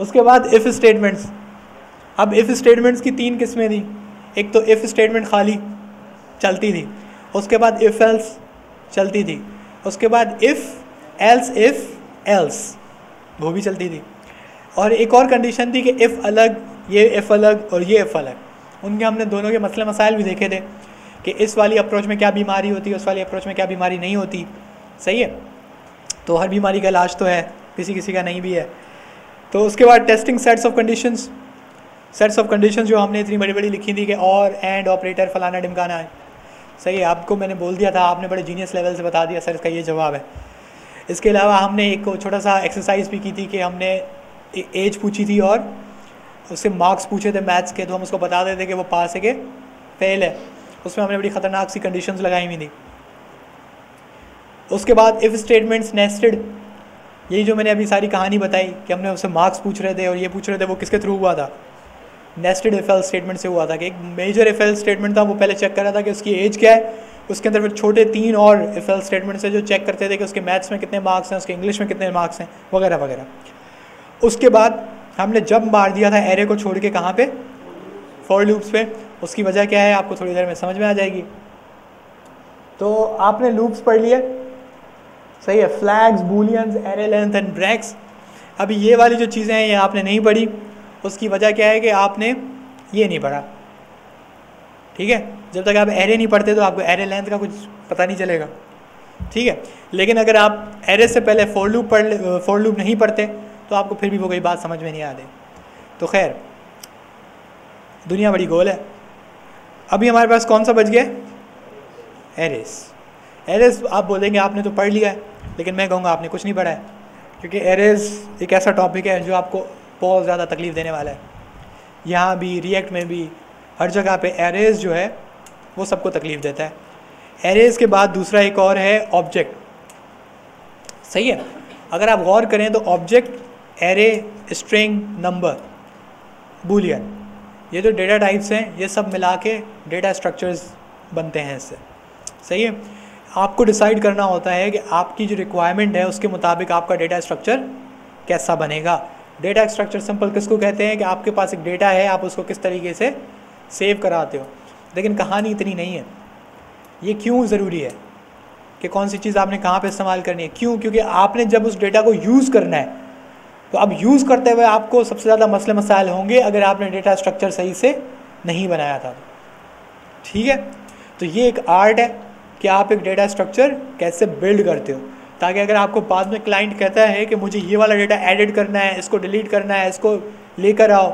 उसके बाद इफ़ स्टेटमेंट्स। अब इफ़ स्टेटमेंट्स की 3 किस्में थी। एक तो इफ़ स्टेटमेंट खाली चलती थी, उसके बाद इफ़ एल्स चलती थी, उसके बाद इफ़ एल्स वो भी चलती थी, और एक और कंडीशन थी कि इफ़ अलग, ये इफ़ अलग और ये इफ़ अलग। उनके हमने दोनों के मसले मसाइल भी देखे थे कि इस वाली अप्रोच में क्या बीमारी होती है, उस वाली अप्रोच में क्या बीमारी नहीं होती, सही है। तो हर बीमारी का इलाज तो है, किसी किसी का नहीं भी है। तो उसके बाद टेस्टिंग सेट्स ऑफ कंडीशंस जो हमने इतनी बड़ी लिखी थी कि और एंड ऑपरेटर फलाना ढिमकाना है, सही है। आपको मैंने बोल दिया था, आपने बड़े जीनियस लेवल से बता दिया सर इसका ये जवाब है। इसके अलावा हमने एक छोटा सा एक्सरसाइज भी की थी कि हमने एज पूछी थी और उससे मार्क्स पूछे थे मैथ्स के, तो हम उसको बता देते कि वो पास है कि फेल है। उसमें हमने बड़ी ख़तरनाक सी कंडीशंस लगाई हुई थी। उसके बाद इफ़ स्टेटमेंट्स नेस्टेड, यही जो मैंने अभी सारी कहानी बताई कि हमने उससे मार्क्स पूछ रहे थे और ये पूछ रहे थे, वो किसके थ्रू हुआ था? नेस्टेड इफ एल्स स्टेटमेंट से हुआ था कि एक मेजर इफ एल्स स्टेटमेंट था, वो पहले चेक कर रहा था कि उसकी एज क्या है, उसके अंदर फिर छोटे 3 और इफ एल्स स्टेटमेंट से जो चेक करते थे कि उसके मैथ्स में कितने मार्क्स हैं, उसके इंग्लिश में कितने मार्क्स हैं, वगैरह वगैरह। उसके बाद हमने जब मार दिया था एरे को छोड़ के, कहाँ पे? फॉर लूप्स पे। उसकी वजह क्या है आपको थोड़ी देर में समझ में आ जाएगी। तो आपने लूप्स पढ़ लिए, सही है, flags, booleans, array length and breaks. अभी ये वाली जो चीज़ें हैं ये आपने नहीं पढ़ी, उसकी वजह क्या है कि आपने ये नहीं पढ़ा, ठीक है। जब तक आप एरे नहीं पढ़ते तो आपको एरे लेंथ का कुछ पता नहीं चलेगा, ठीक है। लेकिन अगर आप एरे से पहले फॉर लूप नहीं पढ़ते तो आपको फिर भी वो कोई बात समझ में नहीं आती। तो खैर, दुनिया बड़ी गोल है। अभी हमारे पास कौन सा बच गया? एरेस। आप बोलेंगे आपने तो पढ़ लिया है, लेकिन मैं कहूँगा आपने कुछ नहीं पढ़ा है, क्योंकि एरेस एक ऐसा टॉपिक है जो आपको बहुत ज़्यादा तकलीफ़ देने वाला है। यहाँ भी, रिएक्ट में भी, हर जगह पे एरेस जो है वो सबको तकलीफ़ देता है। एरेस के बाद दूसरा एक और है ऑब्जेक्ट, सही है। अगर आप गौर करें तो object, array, string, number, Boolean, ये जो डेटा टाइप्स हैं ये सब मिला के डेटा स्ट्रक्चर्स बनते हैं इससे, सही है। आपको डिसाइड करना होता है कि आपकी जो रिक्वायरमेंट है उसके मुताबिक आपका डेटा स्ट्रक्चर कैसा बनेगा। डेटा स्ट्रक्चर सिंपल किसको कहते हैं कि आपके पास एक डेटा है, आप उसको किस तरीके से सेव कराते हो। लेकिन कहानी इतनी नहीं है। ये क्यों ज़रूरी है कि कौन सी चीज़ आपने कहाँ पे इस्तेमाल करनी है? क्यों? क्योंकि आपने जब उस डेटा को यूज़ करना है तो अब यूज़ करते हुए आपको सबसे ज़्यादा मसले मसाइल होंगे अगर आपने डेटा स्ट्रक्चर सही से नहीं बनाया था, ठीक है। तो ये एक आर्ट है कि आप एक डेटा स्ट्रक्चर कैसे बिल्ड करते हो, ताकि अगर आपको बाद में क्लाइंट कहता है कि मुझे ये वाला डेटा एडिट करना है, इसको डिलीट करना है, इसको लेकर आओ,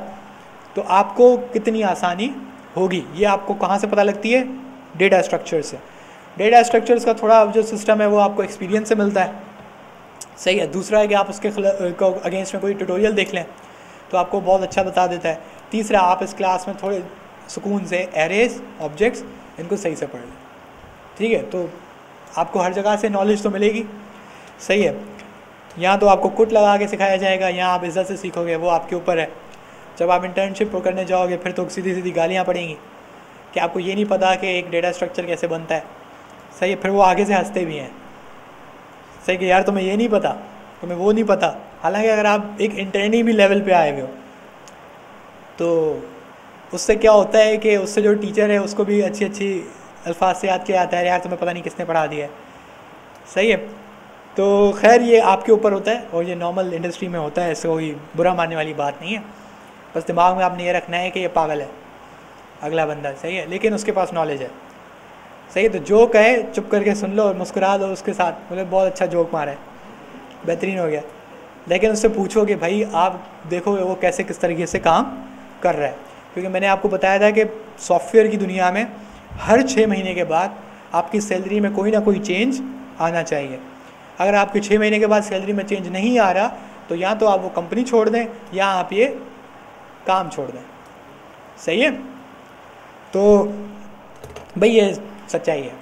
तो आपको कितनी आसानी होगी। ये आपको कहाँ से पता लगती है? डेटा स्ट्रक्चर से। डेटा स्ट्रक्चर्स का थोड़ा जो सिस्टम है वो आपको एक्सपीरियंस से मिलता है, सही है। दूसरा है कि आप उसके अगेंस्ट में कोई ट्यूटोरियल देख लें तो आपको बहुत अच्छा बता देता है। तीसरा, आप इस क्लास में थोड़े सुकून से एरेज, ऑब्जेक्ट्स, इनको सही से पढ़ लें, ठीक है। तो आपको हर जगह से नॉलेज तो मिलेगी, सही है। यहाँ तो आपको कुट लगा के सिखाया जाएगा, यहाँ आप इज्जत से सीखोगे, वो आपके ऊपर है। जब आप इंटर्नशिप को करने जाओगे फिर तो सीधी सीधी गालियाँ पड़ेंगी कि आपको ये नहीं पता कि एक डेटा स्ट्रक्चर कैसे बनता है, सही है। फिर वो आगे से हंसते भी हैं, सही कि यार तुम्हें ये नहीं पता, तुम्हें वो नहीं पता। हालांकि अगर आप एक इंटर्नी भी लेवल पे आए हुए हो तो उससे क्या होता है कि उससे जो टीचर है उसको भी अच्छी अच्छी अल्फाज से याद किया जाता है, यार तुम्हें पता नहीं किसने पढ़ा दिया है। सही है। तो खैर ये आपके ऊपर होता है और ये नॉर्मल इंडस्ट्री में होता है, ऐसे कोई बुरा मानने वाली बात नहीं है। बस दिमाग में आपने ये रखना है कि ये पागल है अगला बंदा, सही है, लेकिन उसके पास नॉलेज है। सही है। तो जोक है, चुप करके सुन लो और मुस्कुरा दो उसके साथ, बोले बहुत अच्छा जोक मारा है, बेहतरीन हो गया। लेकिन उससे पूछो कि भाई आप देखो वो कैसे किस तरीके से काम कर रहा है, क्योंकि मैंने आपको बताया था कि सॉफ्टवेयर की दुनिया में हर 6 महीने के बाद आपकी सैलरी में कोई ना कोई चेंज आना चाहिए। अगर आपके 6 महीने के बाद सैलरी में चेंज नहीं आ रहा तो या तो आप वो कंपनी छोड़ दें या आप ये काम छोड़ दें। सही है। तो भाई ये सच्चाई है।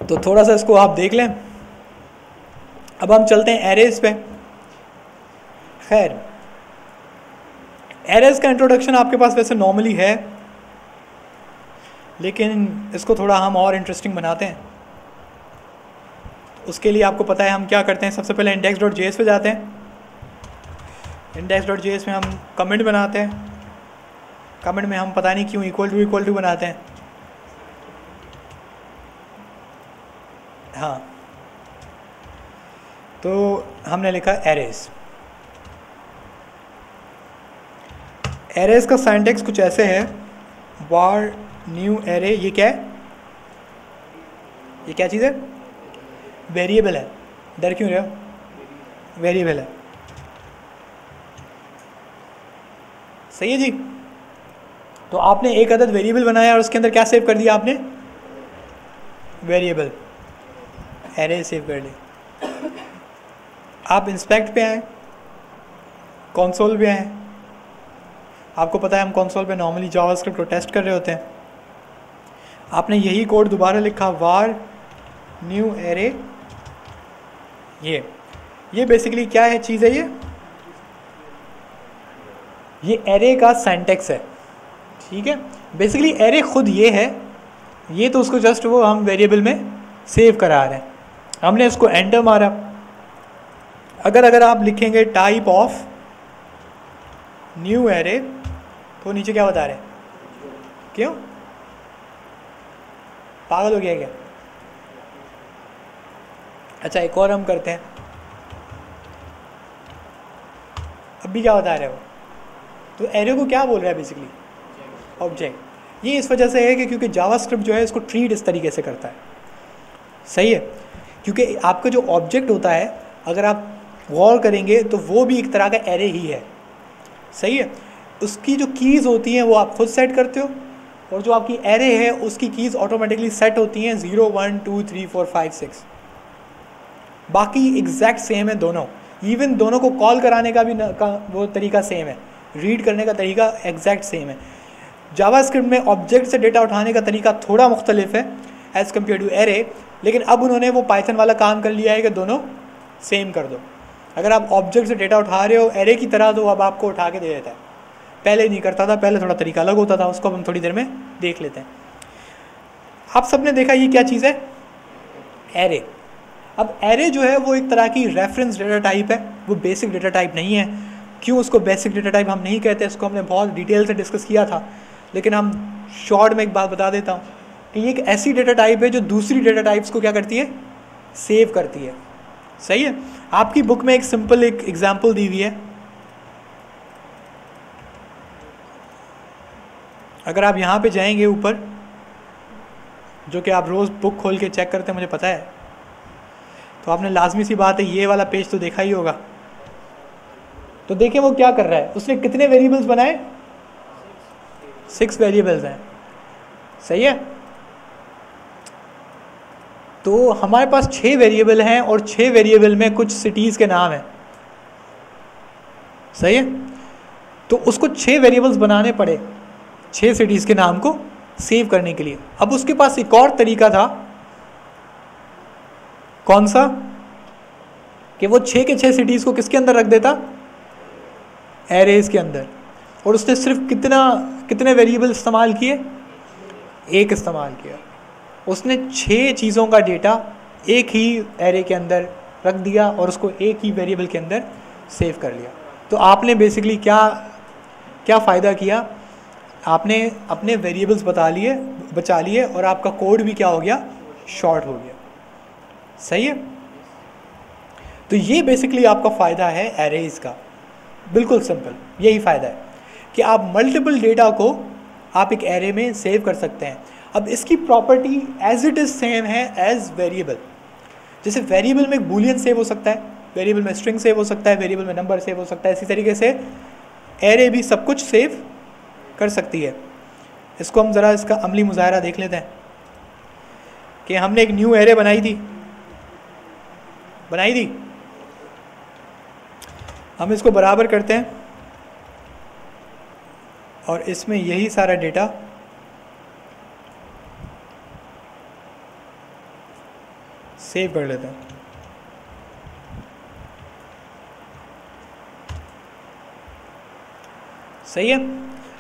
तो थोड़ा सा इसको आप देख लें। अब हम चलते हैं एरेज पे। खैर एरेज का इंट्रोडक्शन आपके पास वैसे नॉर्मली है, लेकिन इसको थोड़ा हम और इंटरेस्टिंग बनाते हैं। उसके लिए आपको पता है हम क्या करते हैं। सबसे पहले index.js पे जाते हैं। index.js में हम कमेंट बनाते हैं। कमेंट में हम पता नहीं क्यों इक्वल टू बनाते हैं। हाँ, तो हमने लिखा एरेज। एरेज का सिंटैक्स कुछ ऐसे है, var न्यू एरे। ये क्या है? ये क्या चीज़ है? वेरिएबल है। डर क्यों रहे हो? वेरिएबल है। सही है जी। तो आपने एक अदद वेरिएबल बनाया और उसके अंदर क्या सेव कर दिया आपने? वेरिएबल, एरे सेव कर ली। आप इंस्पेक्ट पे आए, कंसोल पे आए। आपको पता है हम कंसोल पे नॉर्मली जावास्क्रिप्ट को टेस्ट कर रहे होते हैं। आपने यही कोड दोबारा लिखा, var न्यू एरे। ये बेसिकली क्या है चीज़ है? ये एरे का सिंटैक्स है। ठीक है। बेसिकली एरे खुद ये है, ये तो उसको जस्ट वो हम वेरिएबल में सेव करा रहे हैं। हमने उसको एंटर मारा। अगर आप लिखेंगे टाइप ऑफ न्यू एरे तो नीचे क्या बता रहे हैं? क्यों पागल हो गया क्या? अच्छा एक और हम करते हैं। अभी क्या बता रहे हो? तो एरे को क्या बोल रहा है बेसिकली? ऑब्जेक्ट। ये इस वजह से है कि क्योंकि जावास्क्रिप्ट जो है इसको ट्रीट इस तरीके से करता है। सही है। क्योंकि आपका जो ऑब्जेक्ट होता है अगर आप गौर करेंगे तो वो भी एक तरह का एरे ही है। सही है। उसकी जो कीज़ होती हैं वो आप खुद सेट करते हो और जो आपकी एरे है उसकी कीज़ ऑटोमेटिकली सेट होती हैं 0 1 2 3 4 5 6। बाकी एग्जैक्ट सेम है दोनों। इवन दोनों को कॉल कराने का भी वो तरीका सेम है, रीड करने का तरीका एग्जैक्ट सेम है। जावास्क्रिप्ट में ऑब्जेक्ट से डेटा उठाने का तरीका थोड़ा मुख्तलिफ है एज़ कम्पेयर टू एरे, लेकिन अब उन्होंने वो पाइथन वाला काम कर लिया है कि दोनों सेम कर दो। अगर आप ऑब्जेक्ट से डेटा उठा रहे हो एरे की तरह तो अब आपको उठा के दे देता है। पहले नहीं करता था, पहले थोड़ा तरीका अलग होता था, उसको हम थोड़ी देर में देख लेते हैं। आप सबने देखा ये क्या चीज़ है? एरे। अब एरे जो है वो एक तरह की रेफरेंस डेटा टाइप है, वो बेसिक डेटा टाइप नहीं है। क्यों उसको बेसिक डेटा टाइप हम नहीं कहते, इसको हमने बहुत डिटेल से डिस्कस किया था, लेकिन हम शॉर्ट में एक बात बता देता हूँ कि ये एक ऐसी डेटा टाइप है जो दूसरी डेटा टाइप्स को क्या करती है? सेव करती है। सही है। आपकी बुक में एक सिंपल एक एग्जाम्पल दी हुई है। अगर आप यहाँ पे जाएंगे ऊपर, जो कि आप रोज़ बुक खोल के चेक करते हैं मुझे पता है, तो आपने लाजमी सी बात है ये वाला पेज तो देखा ही होगा। तो देखिए वो क्या कर रहा है, उसने कितने वेरिएबल्स बनाए? 6 वेरिएबल्स हैं। सही है। तो हमारे पास 6 वेरिएबल हैं और 6 वेरिएबल में कुछ सिटीज़ के नाम हैं। सही है। तो उसको 6 वेरिएबल्स बनाने पड़े 6 सिटीज़ के नाम को सेव करने के लिए। अब उसके पास एक और तरीका था, कौन सा? कि वो 6 के 6 सिटीज़ को किसके अंदर रख देता? एरेज के अंदर। और उसने सिर्फ कितने वेरिएबल इस्तेमाल किए? एक इस्तेमाल किया। उसने 6 चीज़ों का डेटा एक ही एरे के अंदर रख दिया और उसको एक ही वेरिएबल के अंदर सेव कर लिया। तो आपने बेसिकली क्या क्या फ़ायदा किया, आपने अपने वेरिएबल्स बचा लिए और आपका कोड भी क्या हो गया, शॉर्ट हो गया। सही है। तो ये बेसिकली आपका फ़ायदा है एरेज का, बिल्कुल सिंपल यही फ़ायदा है कि आप मल्टीपल डेटा को आप एक एरे में सेव कर सकते हैं। अब इसकी property as it is same है एज वेरिएबल। जैसे वेरिएबल में एक बूलियन सेव हो सकता है, वेरिएबल में स्ट्रिंग सेव हो सकता है, वेरिएबल में नंबर सेव हो सकता है, इसी तरीके से एरे भी सब कुछ सेव कर सकती है। इसको हम ज़रा इसका अमली मुजाहरा देख लेते हैं कि हमने एक न्यू एरे बनाई थी। हम इसको बराबर करते हैं और इसमें यही सारा डेटा सेव कर लेते हैं। सही है।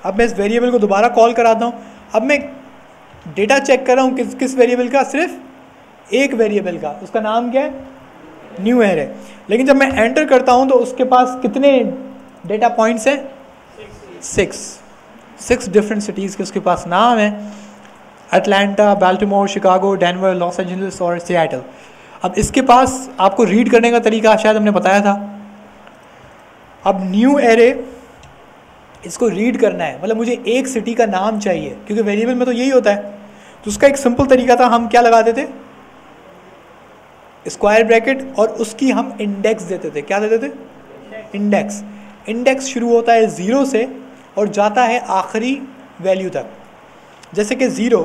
अब मैं इस वेरिएबल को दोबारा कॉल कराता हूँ। अब मैं डेटा चेक कर रहा हूँ किस वेरिएबल का, सिर्फ एक वेरिएबल का, उसका नाम क्या है, न्यू एरे। लेकिन जब मैं एंटर करता हूँ तो उसके पास कितने डेटा पॉइंट्स हैं, 6 डिफरेंट सिटीज़ के उसके पास नाम है, Atlanta, Baltimore, Chicago, Denver, Los Angeles और सिएटल। अब इसके पास आपको रीड करने का तरीका शायद हमने बताया था। अब न्यू एरे इसको रीड करना है, मतलब मुझे एक सिटी का नाम चाहिए, क्योंकि वेरिएबल में तो यही होता है। तो उसका एक सिंपल तरीका था, हम क्या लगाते थे, स्क्वायर ब्रैकेट, और उसकी हम इंडेक्स देते थे। क्या देते थे, इंडेक्स। इंडेक्स शुरू होता है 0 से और जाता है आखिरी वैल्यू तक। जैसे कि 0,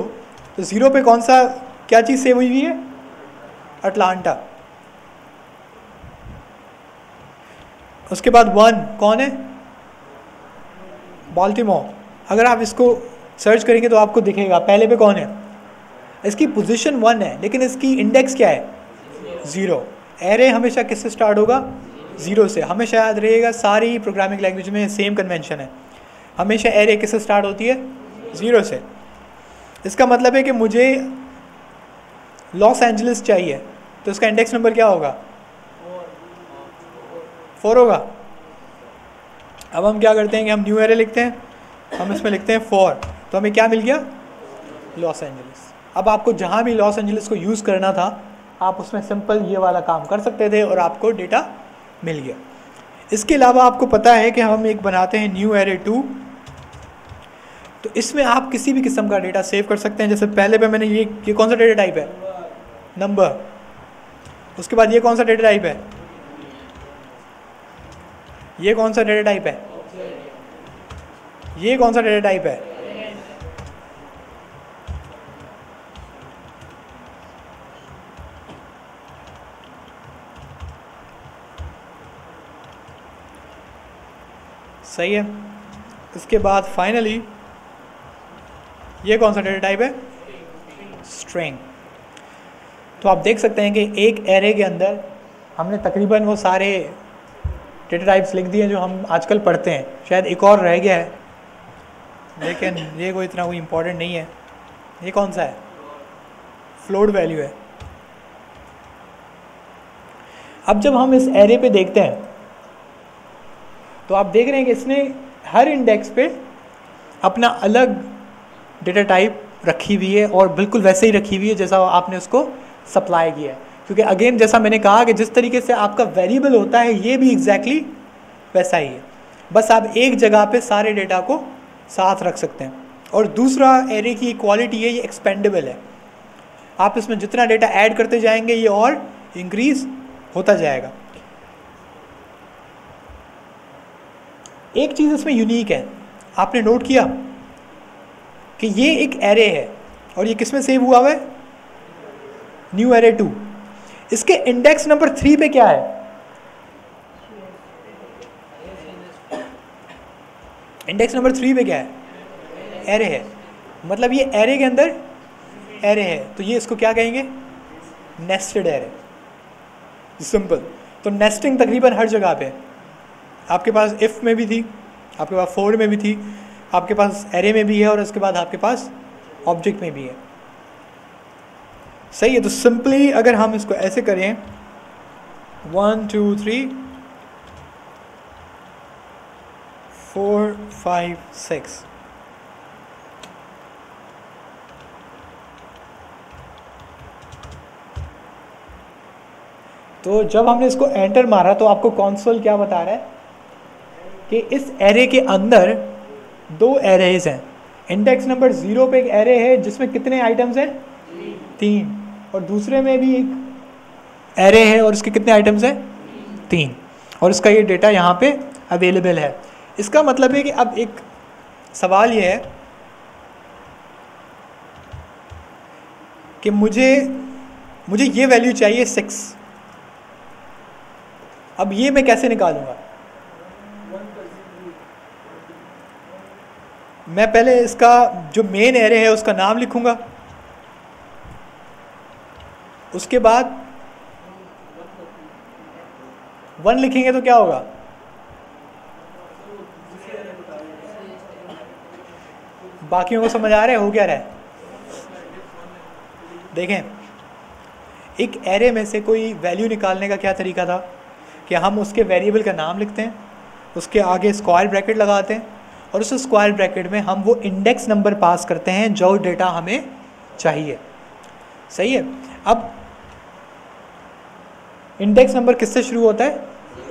तो 0 पे कौन सा क्या चीज़ सेव हुई है, अटलांटा। उसके बाद 1 कौन है, बाल्टीमोर। अगर आप इसको सर्च करेंगे तो आपको दिखेगा पहले पे कौन है, इसकी पोजीशन 1 है लेकिन इसकी इंडेक्स क्या है, 0। एरे हमेशा किससे स्टार्ट होगा, 0 से। हमेशा याद रहेगा, सारी प्रोग्रामिंग लैंग्वेज में सेम कन्वेंशन है, हमेशा एरे किससे स्टार्ट होती है, 0 से। इसका मतलब है कि मुझे लॉस एंजलिस चाहिए, तो इसका इंडेक्स नंबर क्या होगा, 4 होगा। अब हम क्या करते हैं कि हम न्यू एरे लिखते हैं, हम इसमें लिखते हैं 4, तो हमें क्या मिल गया, लॉस एंजलिस। अब आपको जहाँ भी लॉस एंजलिस को यूज़ करना था, आप उसमें सिंपल ये वाला काम कर सकते थे और आपको डेटा मिल गया। इसके अलावा आपको पता है कि हम एक बनाते हैं न्यू एरे 2, तो इसमें आप किसी भी किस्म का डेटा सेव कर सकते हैं। जैसे पहले पे मैंने ये कौन सा डेटा टाइप है, नंबर। उसके बाद ये कौन सा डेटा टाइप है, ये कौन सा डेटा टाइप है, ये कौन सा डेटा टाइप है, सही है। इसके बाद फाइनली ये कौन सा डेटा टाइप है, स्ट्रिंग। तो आप देख सकते हैं कि एक एरे के अंदर हमने तकरीबन वो सारे डेटा टाइप्स लिख दिए जो हम आजकल पढ़ते हैं। शायद एक और रह गया है, लेकिन ये कोई इतना कोई इम्पोर्टेंट नहीं है। ये कौन सा है, फ्लोट वैल्यू है। अब जब हम इस एरे पे देखते हैं तो आप देख रहे हैं कि इसने हर इंडेक्स पे अपना अलग डेटा टाइप रखी हुई है और बिल्कुल वैसे ही रखी हुई है जैसा आपने उसको सप्लाई किया है। क्योंकि अगेन जैसा मैंने कहा कि जिस तरीके से आपका वेरिएबल होता है ये भी एग्जैक्टली वैसा ही है, बस आप एक जगह पे सारे डेटा को साथ रख सकते हैं। और दूसरा एरे की क्वालिटी है, ये एक्सपेंडेबल है। आप इसमें जितना डेटा ऐड करते जाएंगे ये और इंक्रीज होता जाएगा। एक चीज़ इसमें यूनिक है, आपने नोट किया कि ये एक एरे है और ये किस में सेव हुआ हुआ है, न्यू एरे 2। इसके इंडेक्स नंबर 3 पे क्या है, इंडेक्स नंबर 3 पे क्या है, एरे है। मतलब ये एरे के अंदर एरे है, तो ये इसको क्या कहेंगे, नेस्टेड एरे। सिंपल। तो नेस्टिंग तकरीबन हर जगह पे, आपके पास इफ़ में भी थी, आपके पास फोर में भी थी, आपके पास एरे में भी है और उसके बाद आपके पास ऑब्जेक्ट में भी है। सही है। तो सिंपली अगर हम इसको ऐसे करें 1 2 3, 4 5 6। तो जब हमने इसको एंटर मारा तो आपको कंसोल क्या बता रहा है कि इस एरे के अंदर 2 एरेज हैं। इंडेक्स नंबर 0 पे एक एरे है जिसमें कितने आइटम्स हैं? 3। और दूसरे में भी एक एरे है और इसके कितने आइटम्स हैं? 3। और इसका ये डेटा यहाँ पे अवेलेबल है। इसका मतलब है कि अब एक सवाल ये है कि मुझे ये वैल्यू चाहिए 6। अब ये मैं कैसे निकालूंगा? मैं पहले इसका जो मेन एरे है उसका नाम लिखूंगा, उसके बाद 1 लिखेंगे तो क्या होगा? बाकियों को समझ आ रहा है हो क्या रहा है? देखें, एक एरे में से कोई वैल्यू निकालने का क्या तरीका था कि हम उसके वेरिएबल का नाम लिखते हैं, उसके आगे स्क्वायर ब्रैकेट लगाते हैं और उस स्क्वायर ब्रैकेट में हम वो इंडेक्स नंबर पास करते हैं जो डेटा हमें चाहिए। सही है। अब इंडेक्स नंबर किससे शुरू होता है?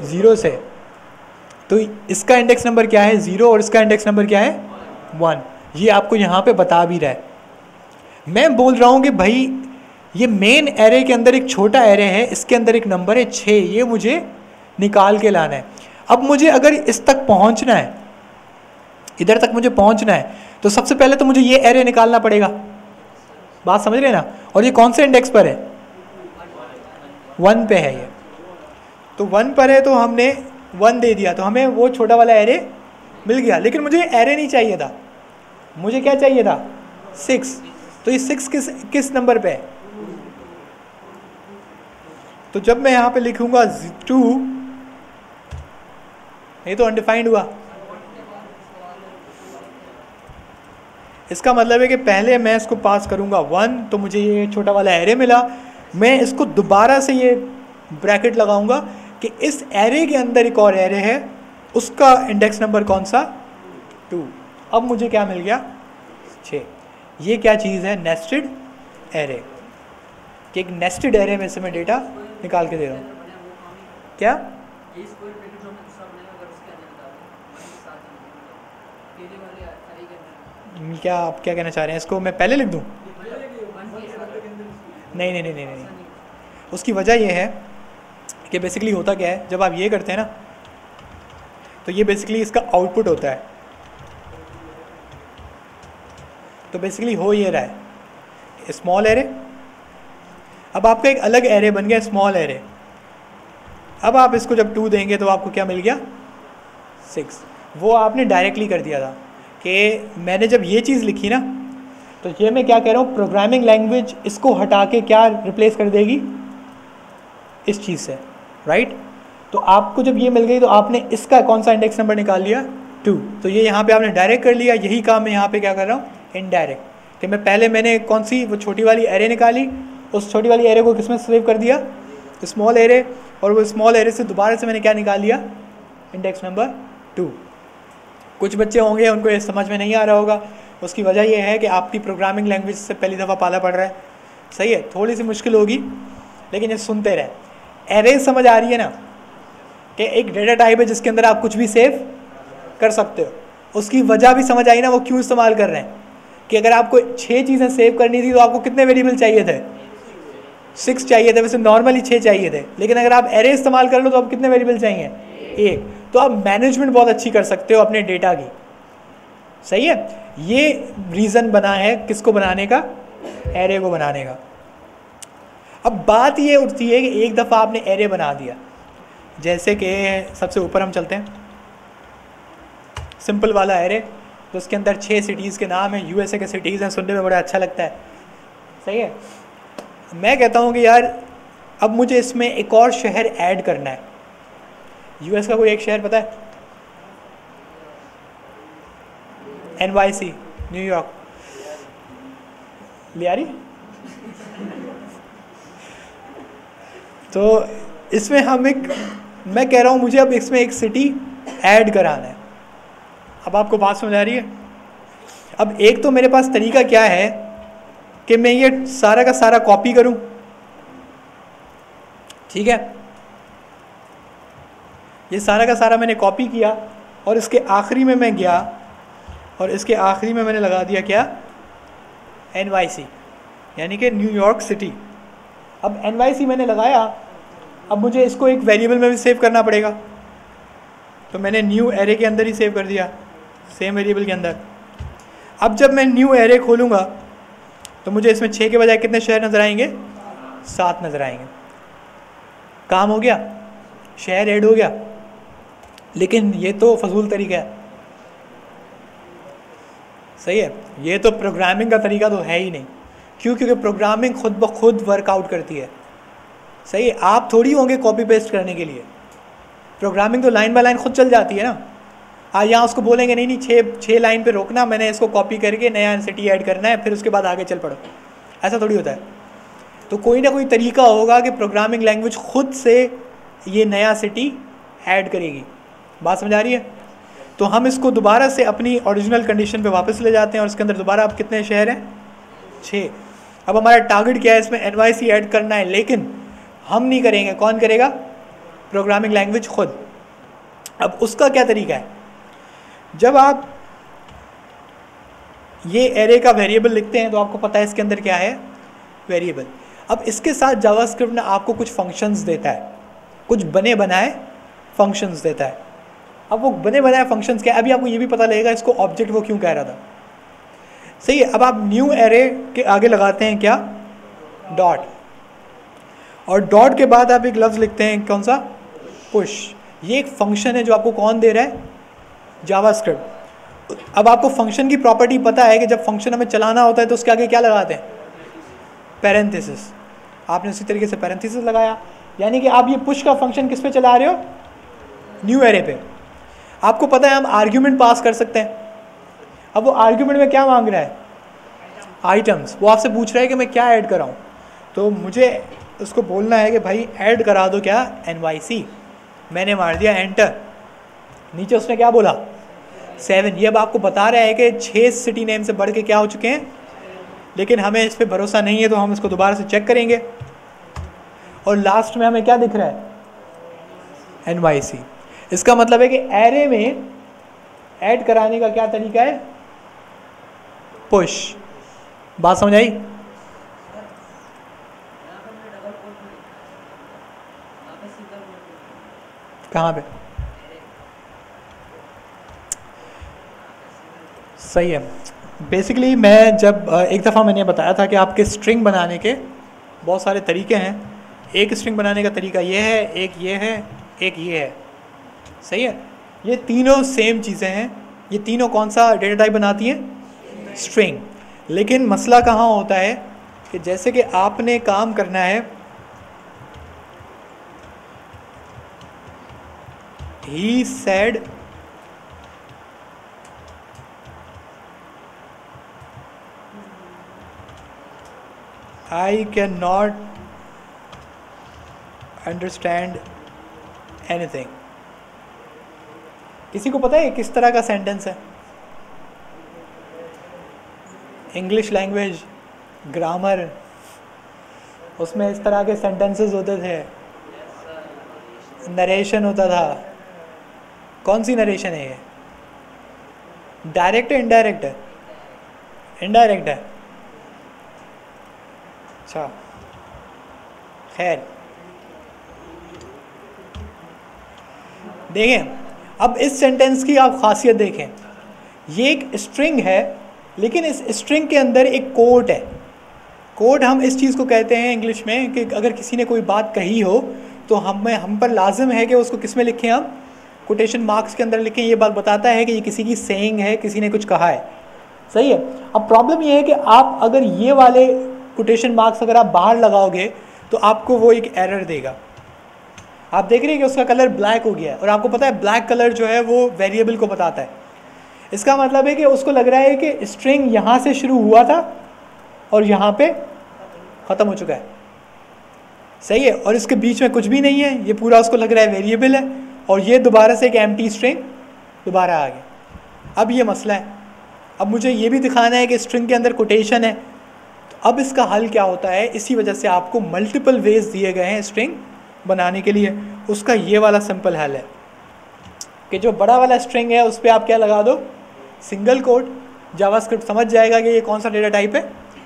0 से। तो इसका इंडेक्स नंबर क्या है? 0। और इसका इंडेक्स नंबर क्या है? 1। ये आपको यहाँ पे बता भी रहा है। मैं बोल रहा हूँ कि भाई ये मेन एरे के अंदर एक छोटा एरे है, इसके अंदर एक नंबर है 6, ये मुझे निकाल के लाना है। अब मुझे अगर इस तक पहुँचना है, इधर तक मुझे पहुँचना है, तो सबसे पहले तो मुझे ये एरे निकालना पड़ेगा। बात समझ रहे ना? और ये कौन से इंडेक्स पर है? 1 पे है ये। तो 1 पर है तो हमने 1 दे दिया तो हमें वो छोटा वाला एरे मिल गया। लेकिन मुझे एरे नहीं चाहिए था, मुझे क्या चाहिए था? 6। तो ये 6 किस नंबर पे है? तो जब मैं यहाँ पे लिखूंगा 2, ये तो अनडिफाइंड हुआ। इसका मतलब है कि पहले मैं इसको पास करूंगा 1, तो मुझे ये छोटा वाला एरे मिला। मैं इसको दोबारा से ये ब्रैकेट लगाऊंगा कि इस एरे के अंदर एक और एरे है, उसका इंडेक्स नंबर कौन सा? 2। अब मुझे क्या मिल गया? 6। ये क्या चीज़ है? Nested array. कि एक नेस्टेड एरे में से मैं डेटा निकाल के दे रहा हूँ। क्या? क्या आप क्या कहना चाह रहे हैं? इसको मैं पहले लिख दूँ? नहीं नहीं नहीं नहीं नहीं। उसकी वजह यह है कि बेसिकली होता क्या है, जब आप ये करते हैं ना, तो ये बेसिकली इसका आउटपुट होता है। तो बेसिकली हो ये रहा है स्मॉल एरे। अब आपका एक अलग एरे बन गया स्मॉल एरे। अब आप इसको जब 2 देंगे तो आपको क्या मिल गया? 6। वो आपने डायरेक्टली कर दिया था कि मैंने जब ये चीज़ लिखी ना, तो ये मैं क्या कह रहा हूँ, प्रोग्रामिंग लैंग्वेज इसको हटा के क्या रिप्लेस कर देगी? इस चीज़ से, राइट? तो आपको जब ये मिल गई तो आपने इसका कौन सा इंडेक्स नंबर निकाल लिया? 2। तो ये यहाँ पे आपने डायरेक्ट कर लिया। यही काम मैं यहाँ पे क्या कर रहा हूँ? इनडायरेक्ट। कि मैं पहले मैंने कौन सी वो छोटी वाली एरे निकाली, उस छोटी वाली एरे को किसमें सेव कर दिया? Small array. और वो स्मॉल एरे से दोबारा से मैंने क्या निकाल लिया? Index number 2। कुछ बच्चे होंगे उनको ये समझ में नहीं आ रहा होगा। उसकी वजह यह है कि आपकी प्रोग्रामिंग लैंग्वेज से पहली दफ़ा पाला पड़ रहा है। सही है, थोड़ी सी मुश्किल होगी लेकिन ये सुनते रहे। एरे समझ आ रही है ना, कि एक डेटा टाइप है जिसके अंदर आप कुछ भी सेव कर सकते हो। उसकी वजह भी समझ आई ना, वो क्यों इस्तेमाल कर रहे हैं। कि अगर आपको 6 चीज़ें सेव करनी थी तो आपको कितने वेरिएबल चाहिए थे? 6 चाहिए थे। वैसे नॉर्मली 6 चाहिए थे, लेकिन अगर आप एरे इस्तेमाल कर लो तो आप कितने वेरिएबल चाहिए? 1। तो आप मैनेजमेंट बहुत अच्छी कर सकते हो अपने डेटा की। सही है, ये रीज़न बना है किसको बनाने का? एरे को बनाने का। अब बात ये उठती है कि एक दफ़ा आपने एरे बना दिया, जैसे कि सबसे ऊपर हम चलते हैं, सिंपल वाला एरे तो उसके अंदर 6 सिटीज़ के नाम हैं, यूएसए के सिटीज़ हैं, सुनने में बड़ा अच्छा लगता है। सही है, मैं कहता हूँ कि यार अब मुझे इसमें एक और शहर ऐड करना है। यूएस का कोई एक शहर पता है? NYC, New York. लियारी। तो इसमें हम एक, मैं कह रहा हूँ मुझे अब इसमें एक सिटी ऐड कराना है। अब आपको बात समझ आ रही है? अब एक तो मेरे पास तरीका क्या है कि मैं ये सारा का सारा कॉपी करूं, ठीक है, ये सारा का सारा मैंने कॉपी किया और इसके आखिरी में मैं गया और इसके आखिरी में मैंने लगा दिया क्या, NYC, यानी कि न्यूयॉर्क सिटी। अब NYC मैंने लगाया, अब मुझे इसको एक वेरिएबल में भी सेव करना पड़ेगा, तो मैंने न्यू एरे के अंदर ही सेव कर दिया, सेम वेरिएबल के अंदर। अब जब मैं न्यू एरे खोलूँगा तो मुझे इसमें 6 के बजाय कितने शहर नज़र आएंगे, 7 नज़र आएंगे। काम हो गया, शहर ऐड हो गया। लेकिन ये तो फजूल तरीका है, सही है, ये तो प्रोग्रामिंग का तरीका तो है ही नहीं। क्यों? क्योंकि प्रोग्रामिंग खुद ब खुद वर्कआउट करती है, सही है। आप थोड़ी होंगे कॉपी पेस्ट करने के लिए, प्रोग्रामिंग तो लाइन बाय लाइन खुद चल जाती है ना। यहाँ उसको बोलेंगे नहीं छः लाइन पे रोकना, मैंने इसको कॉपी करके नया सिटी ऐड करना है, फिर उसके बाद आगे चल पड़ो, ऐसा थोड़ी होता है। तो कोई ना कोई तरीका होगा कि प्रोग्रामिंग लैंग्वेज खुद से ये नया सिटी ऐड करेगी। बात समझ आ रही है? तो हम इसको दोबारा से अपनी ओरिजिनल कंडीशन पे वापस ले जाते हैं और इसके अंदर दोबारा अब कितने शहर हैं, 6। अब हमारा टारगेट क्या है, इसमें NYC ऐड करना है, लेकिन हम नहीं करेंगे, कौन करेगा, प्रोग्रामिंग लैंग्वेज खुद। अब उसका क्या तरीका है, जब आप ये एरे का वेरिएबल लिखते हैं तो आपको पता है इसके अंदर क्या है, वेरिएबल। अब इसके साथ जावास्क्रिप्ट ने आपको कुछ फंक्शंस देता है, कुछ बने बनाए फंक्शंस देता है। अब वो बने बनाए फंक्शंस क्या है, अभी आपको ये भी पता लगेगा इसको ऑब्जेक्ट वो क्यों कह रहा था, सही है। अब आप न्यू एरे के आगे लगाते हैं क्या, डॉट, और डॉट के बाद आप एक लफ्ज़ लिखते हैं, कौन सा, पुश। ये एक फंक्शन है जो आपको कौन दे रहा है, जावास्क्रिप्ट। अब आपको फंक्शन की प्रॉपर्टी पता है कि जब फंक्शन हमें चलाना होता है तो उसके आगे क्या लगाते हैं, पैरेंथेसिस। आपने उसी तरीके से पैरेंथेसिस लगाया, यानी कि आप ये पुश का फंक्शन किस पे चला रहे हो, न्यू एरे पे। आपको पता है हम आर्ग्यूमेंट पास कर सकते हैं। अब वो आर्ग्यूमेंट में क्या मांग रहा है, आइटम्स। वो आपसे पूछ रहा है कि मैं क्या ऐड कराऊँ, तो मुझे उसको बोलना है कि भाई ऐड करा दो क्या, NYC। मैंने मार दिया एंटर, नीचे उसने क्या बोला, 7। ये अब आपको बता रहा है कि 6 सिटी नेम से बढ़ के क्या हो चुके हैं, लेकिन हमें इस पर भरोसा नहीं है तो हम इसको दोबारा से चेक करेंगे। और लास्ट में हमें क्या दिख रहा है, NYC। इसका मतलब है कि एरे में ऐड कराने का क्या तरीका है, पुश। बात समझ आई? कहाँ पे, सही है। बेसिकली मैं जब एक दफ़ा मैंने बताया था कि आपके स्ट्रिंग बनाने के बहुत सारे तरीके हैं। एक स्ट्रिंग बनाने का तरीका ये है, एक ये है, एक ये है, सही है। ये तीनों सेम चीज़ें हैं, ये तीनों कौन सा डेटा टाइप बनाती हैं, स्ट्रिंग। लेकिन मसला कहाँ होता है कि जैसे कि आपने काम करना है, he said I cannot understand anything। किसी को पता है किस तरह का सेंटेंस है, इंग्लिश लैंग्वेज ग्रामर, उसमें इस तरह के सेंटेंसेस होते थे, नरेशन होता था। कौन सी नरेशन है ये, डायरेक्ट है इनडायरेक्ट है, इनडायरेक्ट है, अच्छा खैर। देखें अब इस सेंटेंस की आप खासियत देखें, ये एक स्ट्रिंग है लेकिन इस स्ट्रिंग के अंदर एक कोट है। कोट हम इस चीज़ को कहते हैं इंग्लिश में कि अगर किसी ने कोई बात कही हो तो हम पर लाजिम है कि उसको किस में लिखें, हम कोटेशन मार्क्स के अंदर लिखें। ये बात बताता है कि ये किसी की सेइंग है, किसी ने कुछ कहा है, सही है। अब प्रॉब्लम ये है कि आप अगर ये वाले कोटेशन मार्क्स अगर आप बाहर लगाओगे तो आपको वो एक एरर देगा। आप देख रहे हैं कि उसका कलर ब्लैक हो गया है और आपको पता है ब्लैक कलर जो है वो वेरिएबल को बताता है। इसका मतलब है कि उसको लग रहा है कि स्ट्रिंग यहाँ से शुरू हुआ था और यहाँ पे ख़त्म हो चुका है, सही है, और इसके बीच में कुछ भी नहीं है। ये पूरा उसको लग रहा है वेरिएबल है और ये दोबारा से एक एम्प्टी स्ट्रिंग दोबारा आ गया। अब ये मसला है, अब मुझे ये भी दिखाना है कि स्ट्रिंग के अंदर कोटेशन है। तो अब इसका हल क्या होता है, इसी वजह से आपको मल्टीपल वेज दिए गए हैं स्ट्रिंग बनाने के लिए। उसका ये वाला सिंपल हल है कि जो बड़ा वाला स्ट्रिंग है उस पर आप क्या लगा दो, सिंगल कोट। जावास्क्रिप्ट समझ जाएगा कि ये कौन सा डेटा टाइप है,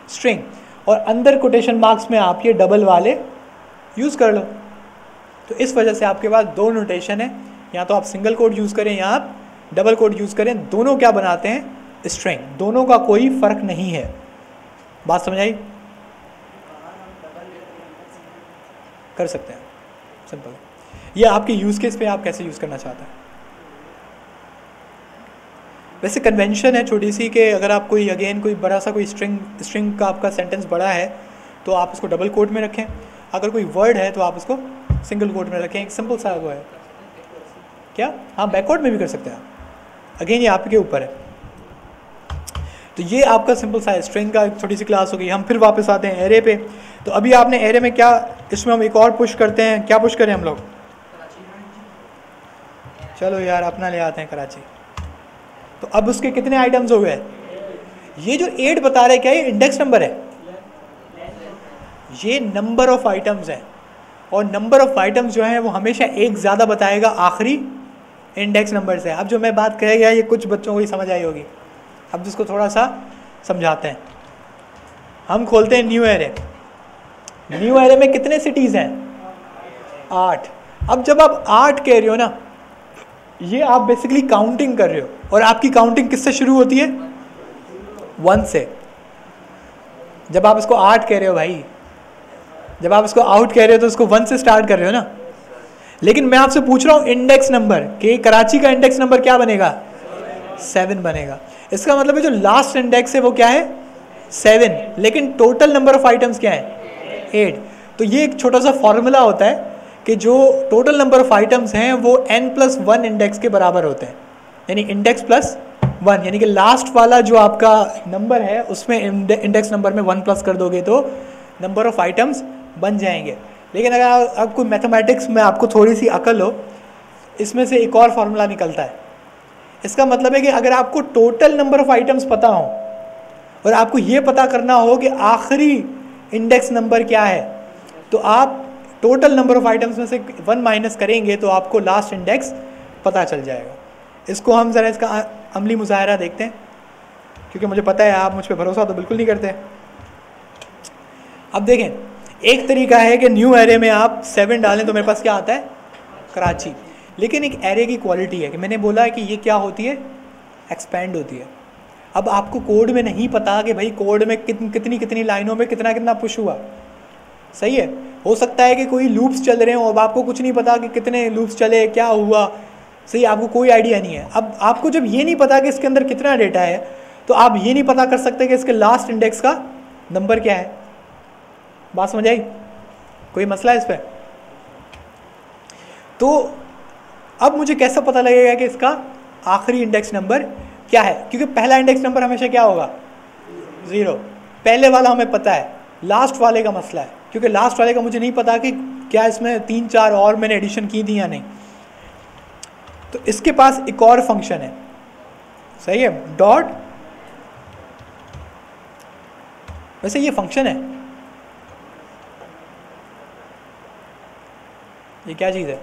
स्ट्रिंग, और अंदर कोटेशन मार्क्स में आप ये डबल वाले यूज़ कर लो। तो इस वजह से आपके पास दो नोटेशन है, या तो आप सिंगल कोट यूज़ करें या आप डबल कोट यूज़ करें, दोनों क्या बनाते हैं, स्ट्रिंग। दोनों का कोई फ़र्क नहीं है। बात समझ आई? कर सकते हैं, सिंपल है। ये आपके यूज़ केस पे आप कैसे यूज़ करना चाहते हैं। वैसे कन्वेंशन है छोटी सी कि अगर आप कोई अगेन कोई बड़ा सा कोई स्ट्रिंग का आपका सेंटेंस बड़ा है तो आप उसको डबल कोट में रखें, अगर कोई वर्ड है तो आप उसको सिंगल कोट में रखें। एक सिंपल सा वो है क्या, हाँ बैकवर्ड में भी कर सकते हैं आप, अगेन ये आपके ऊपर है। तो ये आपका सिंपल सा स्ट्रिंग का छोटी सी क्लास हो गई। हम फिर वापस आते हैं एरे पे। तो अभी आपने एरे में क्या, इसमें हम एक और पुश करते हैं, क्या पुश करें हम लोग, चलो यार अपना ले आते हैं कराची। तो अब उसके कितने आइटम्स हो गए, ये जो 8 बता रहे क्या, ये इंडेक्स नंबर है, ये नंबर ऑफ आइटम्स है। और नंबर ऑफ आइटम्स जो है वो हमेशा एक ज़्यादा बताएगा आखिरी इंडेक्स नंबर से। अब जो मैं बात कह गया ये कुछ बच्चों को ही समझ आई होगी, अब जिसको थोड़ा सा समझाते हैं। हम खोलते हैं न्यू एरे। न्यू एरे में कितने सिटीज़ हैं, 8। अब जब आप 8 कह रहे हो ना, ये आप बेसिकली काउंटिंग कर रहे हो, और आपकी काउंटिंग किससे शुरू होती है, 1 से। जब आप इसको 8 कह रहे हो भाई, जब आप इसको आउट कह रहे हो तो इसको 1 से स्टार्ट कर रहे हो ना। लेकिन मैं आपसे पूछ रहा हूँ इंडेक्स नंबर, कि कराची का इंडेक्स नंबर क्या बनेगा, 7 बनेगा। इसका मतलब है जो लास्ट इंडेक्स है वो क्या है, 7, लेकिन टोटल नंबर ऑफ आइटम्स क्या है, 8। तो ये एक छोटा सा फॉर्मूला होता है कि जो टोटल नंबर ऑफ आइटम्स हैं वो n+1 इंडेक्स के बराबर होते हैं, यानी इंडेक्स प्लस 1, यानी कि लास्ट वाला जो आपका नंबर है उसमें इंडेक्स नंबर में 1 प्लस कर दोगे तो नंबर ऑफ आइटम्स बन जाएंगे। लेकिन अगर आपको मैथमेटिक्स में आपको थोड़ी सी अकल हो, इसमें से एक और फार्मूला निकलता है। इसका मतलब है कि अगर आपको टोटल नंबर ऑफ आइटम्स पता हो और आपको ये पता करना हो कि आखिरी इंडेक्स नंबर क्या है, तो आप टोटल नंबर ऑफ आइटम्स में से 1 माइनस करेंगे तो आपको लास्ट इंडेक्स पता चल जाएगा। इसको हम ज़रा इसका अमली मुजाहरा देखते हैं, क्योंकि मुझे पता है आप मुझ पर भरोसा तो बिल्कुल नहीं करते। अब देखें, एक तरीका है कि न्यू एरे में आप 7 डालें तो मेरे पास क्या आता है, कराची। लेकिन एक एरे की क्वालिटी है कि मैंने बोला है कि ये क्या होती है, एक्सपैंड होती है। अब आपको कोड में नहीं पता कि भाई कोड में कितनी कितनी लाइनों में कितना कितना पुश हुआ, सही है। हो सकता है कि कोई लूप्स चल रहे हों, अब आपको कुछ नहीं पता कि कितने लूप्स चले, क्या हुआ, सही, आपको कोई आइडिया नहीं है। अब आपको जब ये नहीं पता कि इसके अंदर कितना डेटा है, तो आप ये नहीं पता कर सकते कि इसके लास्ट इंडेक्स का नंबर क्या है। बात समझ आई, कोई मसला है इस पर? तो अब मुझे कैसा पता लगेगा कि इसका आखिरी इंडेक्स नंबर क्या है, क्योंकि पहला इंडेक्स नंबर हमेशा क्या होगा, 0। पहले वाला हमें पता है, लास्ट वाले का मसला है, क्योंकि लास्ट वाले का मुझे नहीं पता कि क्या इसमें 3-4 और मैंने एडिशन की थी या नहीं। तो इसके पास एक और फंक्शन है, सही है, डॉट। वैसे ये फंक्शन है, ये क्या चीज़ है,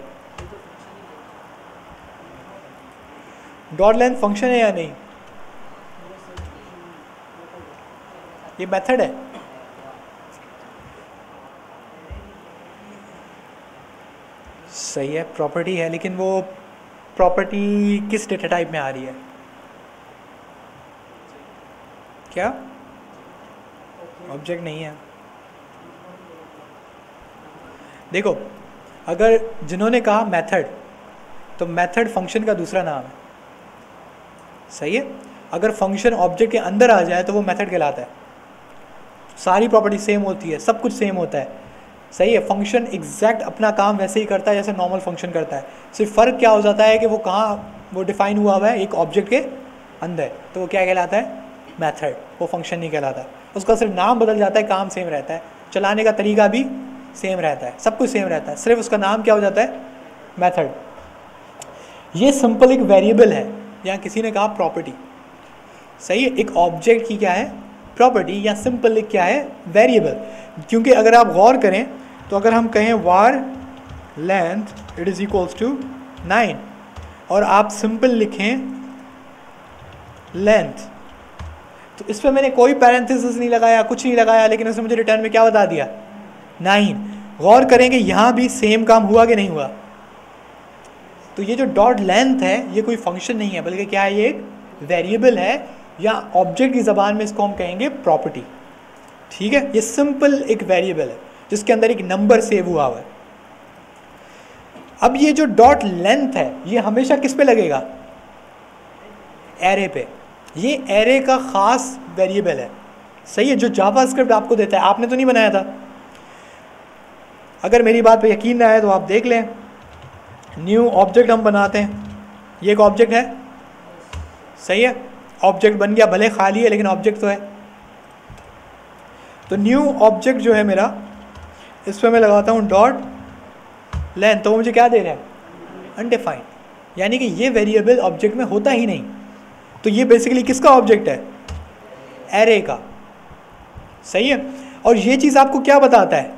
डॉट लेंथ फंक्शन है या नहीं, ये मेथड है। सही है, प्रॉपर्टी है, लेकिन वो प्रॉपर्टी किस डेटा टाइप में आ रही है, क्या ऑब्जेक्ट नहीं है। देखो, अगर जिन्होंने कहा मेथड, तो मेथड फंक्शन का दूसरा नाम है, सही है। अगर फंक्शन ऑब्जेक्ट के अंदर आ जाए तो वो मेथड कहलाता है। सारी प्रॉपर्टी सेम होती है, सब कुछ सेम होता है, सही है। फंक्शन एग्जैक्ट अपना काम वैसे ही करता है जैसे नॉर्मल फंक्शन करता है। सिर्फ फ़र्क क्या हो जाता है कि वो कहाँ वो डिफाइन हुआ है एक ऑब्जेक्ट के अंदर, तो वो क्या कहलाता है, मेथड। वो फंक्शन नहीं कहलाता, उसका सिर्फ नाम बदल जाता है, काम सेम रहता है, चलाने का तरीका भी सेम रहता है, सब कुछ सेम रहता है, सिर्फ उसका नाम क्या हो जाता है, मेथड। ये सिंपल एक वेरिएबल है, या किसी ने कहा प्रॉपर्टी, सही है। एक ऑब्जेक्ट की क्या है, प्रॉपर्टी, या सिंपल क्या है, वेरिएबल। क्योंकि अगर आप गौर करें तो अगर हम कहें var length it is equals to 9 और आप सिंपल लिखें लेंथ, तो इस पर मैंने कोई पैरेंथेसिस नहीं लगाया, कुछ नहीं लगाया, लेकिन उसने मुझे रिटर्न में क्या बता दिया, 9। गौर करेंगे यहाँ भी सेम काम हुआ कि नहीं हुआ। तो ये जो डॉट लेंथ है ये कोई फंक्शन नहीं है, बल्कि क्या है, ये एक वेरिएबल है, या ऑब्जेक्ट की ज़बान में इसको हम कहेंगे प्रॉपर्टी। ठीक है, ये सिंपल एक वेरिएबल है जिसके अंदर एक नंबर सेव हुआ है। अब ये जो डॉट लेंथ है ये हमेशा किस पे लगेगा, एरे पे। ये एरे का ख़ास वेरिएबल है, सही है, जो जावास्क्रिप्ट आपको देता है, आपने तो नहीं बनाया था। अगर मेरी बात पे यकीन ना आए तो आप देख लें, न्यू ऑब्जेक्ट हम बनाते हैं, ये एक ऑब्जेक्ट है, सही है, ऑब्जेक्ट बन गया, भले खाली है लेकिन ऑब्जेक्ट तो है। तो न्यू ऑब्जेक्ट जो है मेरा, इस पर मैं लगाता हूँ डॉट लेंथ, तो मुझे क्या दे रहा है, अनडिफाइंड, यानी कि ये वेरिएबल ऑब्जेक्ट में होता ही नहीं। तो ये बेसिकली किसका ऑब्जेक्ट है, एरे का, सही है। और ये चीज़ आपको क्या बताता है,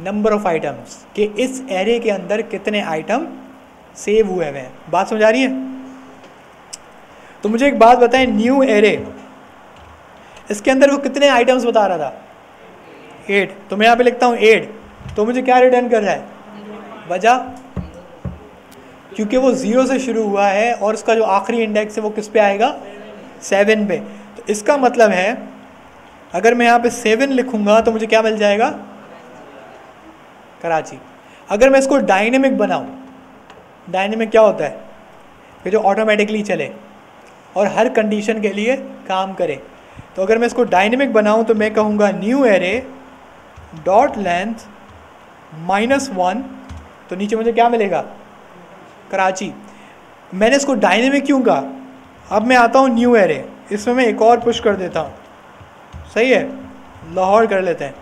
नंबर ऑफ आइटम्स, कि इस एरे के अंदर कितने आइटम सेव हुए हुए हैं। बात समझ आ रही है। तो मुझे एक बात बताएं, न्यू एरे, इसके अंदर वो कितने आइटम्स बता रहा था, 8। तो मैं यहाँ पे लिखता हूँ 8, तो मुझे क्या रिटर्न कर रहा है, वजह, क्योंकि वो 0 से शुरू हुआ है और उसका जो आखिरी इंडेक्स है वो किस पे आएगा, 7 पे। तो इसका मतलब है अगर मैं यहाँ पे 7 लिखूंगा तो मुझे क्या मिल जाएगा, कराची। अगर मैं इसको डायनेमिक बनाऊँ, डायनेमिक क्या होता है, कि जो ऑटोमेटिकली चले और हर कंडीशन के लिए काम करे। तो अगर मैं इसको डायनेमिक बनाऊँ तो मैं कहूँगा न्यू एरे डॉट लेंथ -1, तो नीचे मुझे क्या मिलेगा, कराची। मैंने इसको डायनेमिक क्यों कहा, अब मैं आता हूँ न्यू एरे, इसमें मैं एक और पुश कर देता हूँ, सही है, लाहौर कर लेते हैं।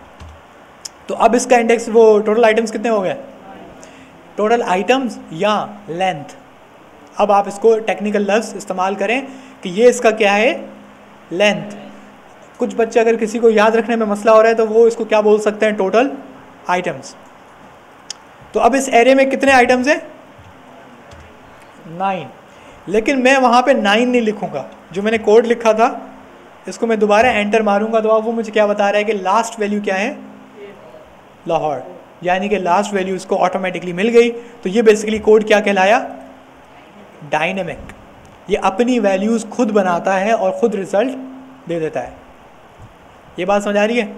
तो अब इसका इंडेक्स, वो टोटल आइटम्स कितने हो गए, टोटल आइटम्स या लेंथ। अब आप इसको टेक्निकल लफ्ज़ इस्तेमाल करें कि ये इसका क्या है, लेंथ। कुछ बच्चे अगर किसी को याद रखने में मसला हो रहा है तो वो इसको क्या बोल सकते हैं, टोटल आइटम्स। तो अब इस एरे में कितने आइटम्स हैं, 9। लेकिन मैं वहाँ पे 9 नहीं लिखूँगा, जो मैंने कोड लिखा था इसको मैं दोबारा एंटर मारूंगा तो अब वो मुझे क्या बता रहा है कि लास्ट वैल्यू क्या है, लाहौर, यानी कि लास्ट वैल्यू इसको ऑटोमेटिकली मिल गई। तो ये बेसिकली कोड क्या कहलाया, डायनेमिक। ये अपनी वैल्यूज़ खुद बनाता है और ख़ुद रिज़ल्ट दे देता है। ये बात समझ आ रही है।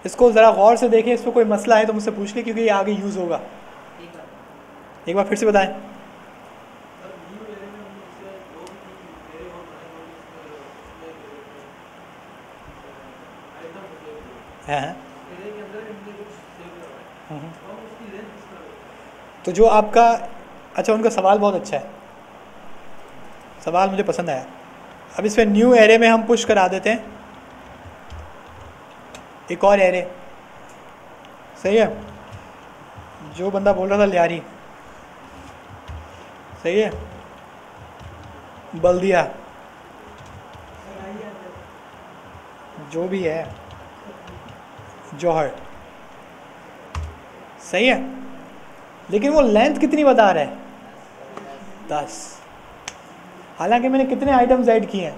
इसको ज़रा गौर से देखें, इस पर कोई मसला है तो मुझसे पूछ ले, क्योंकि ये आगे यूज़ होगा। एक बार फिर से बताएं। हाँ, तो जो आपका, अच्छा उनका सवाल बहुत अच्छा है, सवाल मुझे पसंद आया। अब इस पर न्यू एरे में हम पुश करा देते हैं एक और एरे, सही है। जो बंदा बोल रहा था लियारी, सही है, बल्दिया, जो भी है, जौहर, सही है। लेकिन वो लेंथ कितनी बता रहा है, 10। हालांकि मैंने कितने आइटम्स ऐड किए हैं,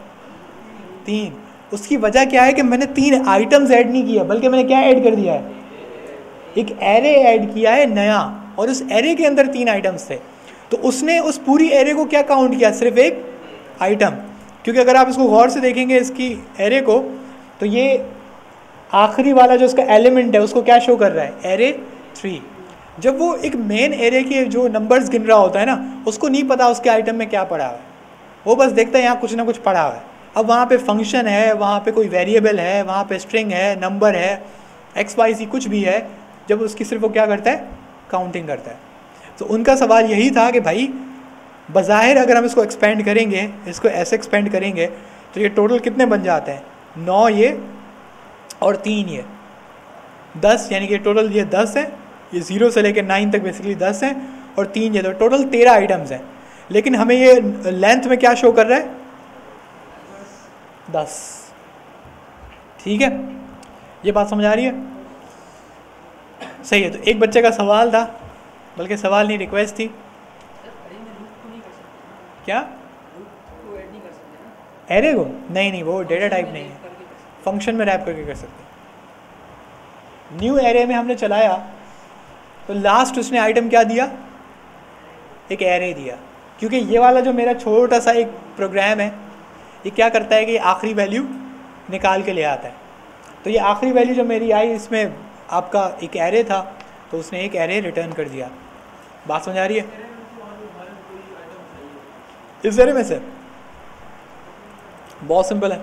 3। उसकी वजह क्या है कि मैंने 3 आइटम्स ऐड नहीं किया, बल्कि मैंने क्या ऐड कर दिया है, एक एरे ऐड किया है नया, और उस एरे के अंदर 3 आइटम्स थे। तो उसने उस पूरी एरे को क्या काउंट किया, सिर्फ एक आइटम। क्योंकि अगर आप इसको गौर से देखेंगे इसकी एरे को, तो ये आखिरी वाला जो उसका एलिमेंट है उसको क्या शो कर रहा है, एरे 3। जब वो एक मेन एरे के जो नंबर्स गिन रहा होता है ना, उसको नहीं पता उसके आइटम में क्या पड़ा हुआ है, वो बस देखता है यहाँ कुछ ना कुछ पड़ा हुआ है। अब वहाँ पे फंक्शन है, वहाँ पे कोई वेरिएबल है, वहाँ पे स्ट्रिंग है, नंबर है, XYZ कुछ भी है, जब उसकी सिर्फ वो क्या करता है, काउंटिंग करता है। तो उनका सवाल यही था कि भाई बज़ाहिर अगर हम इसको एक्सपेंड करेंगे, इसको ऐसे एक्सपेंड करेंगे तो ये टोटल कितने बन जाते हैं, 9 ये और 3 ये, 10, यानी कि टोटल ये 10 है। ये 0 से लेकर 9 तक बेसिकली 10 हैं और 3 ये, तो टोटल 13 आइटम्स हैं। लेकिन हमें ये लेंथ में क्या शो कर रहा है, 10। ठीक है, ये बात समझ आ रही है? सही है। तो एक बच्चे का सवाल था, बल्कि सवाल नहीं रिक्वेस्ट थी, क्या एरे को? नहीं, वो डेटा टाइप नहीं है, फंक्शन में रैप करके कर सकते हैं। न्यू एरे में हमने चलाया तो लास्ट उसने आइटम क्या दिया, एक एरे दिया, क्योंकि ये वाला जो मेरा छोटा सा एक प्रोग्राम है ये क्या करता है कि आखिरी वैल्यू निकाल के ले आता है। तो ये आखिरी वैल्यू जो मेरी आई इसमें आपका एक एरे था, तो उसने एक एरे रिटर्न कर दिया। बात समझ आ रही है? इस एरे में से बहुत सिंपल है,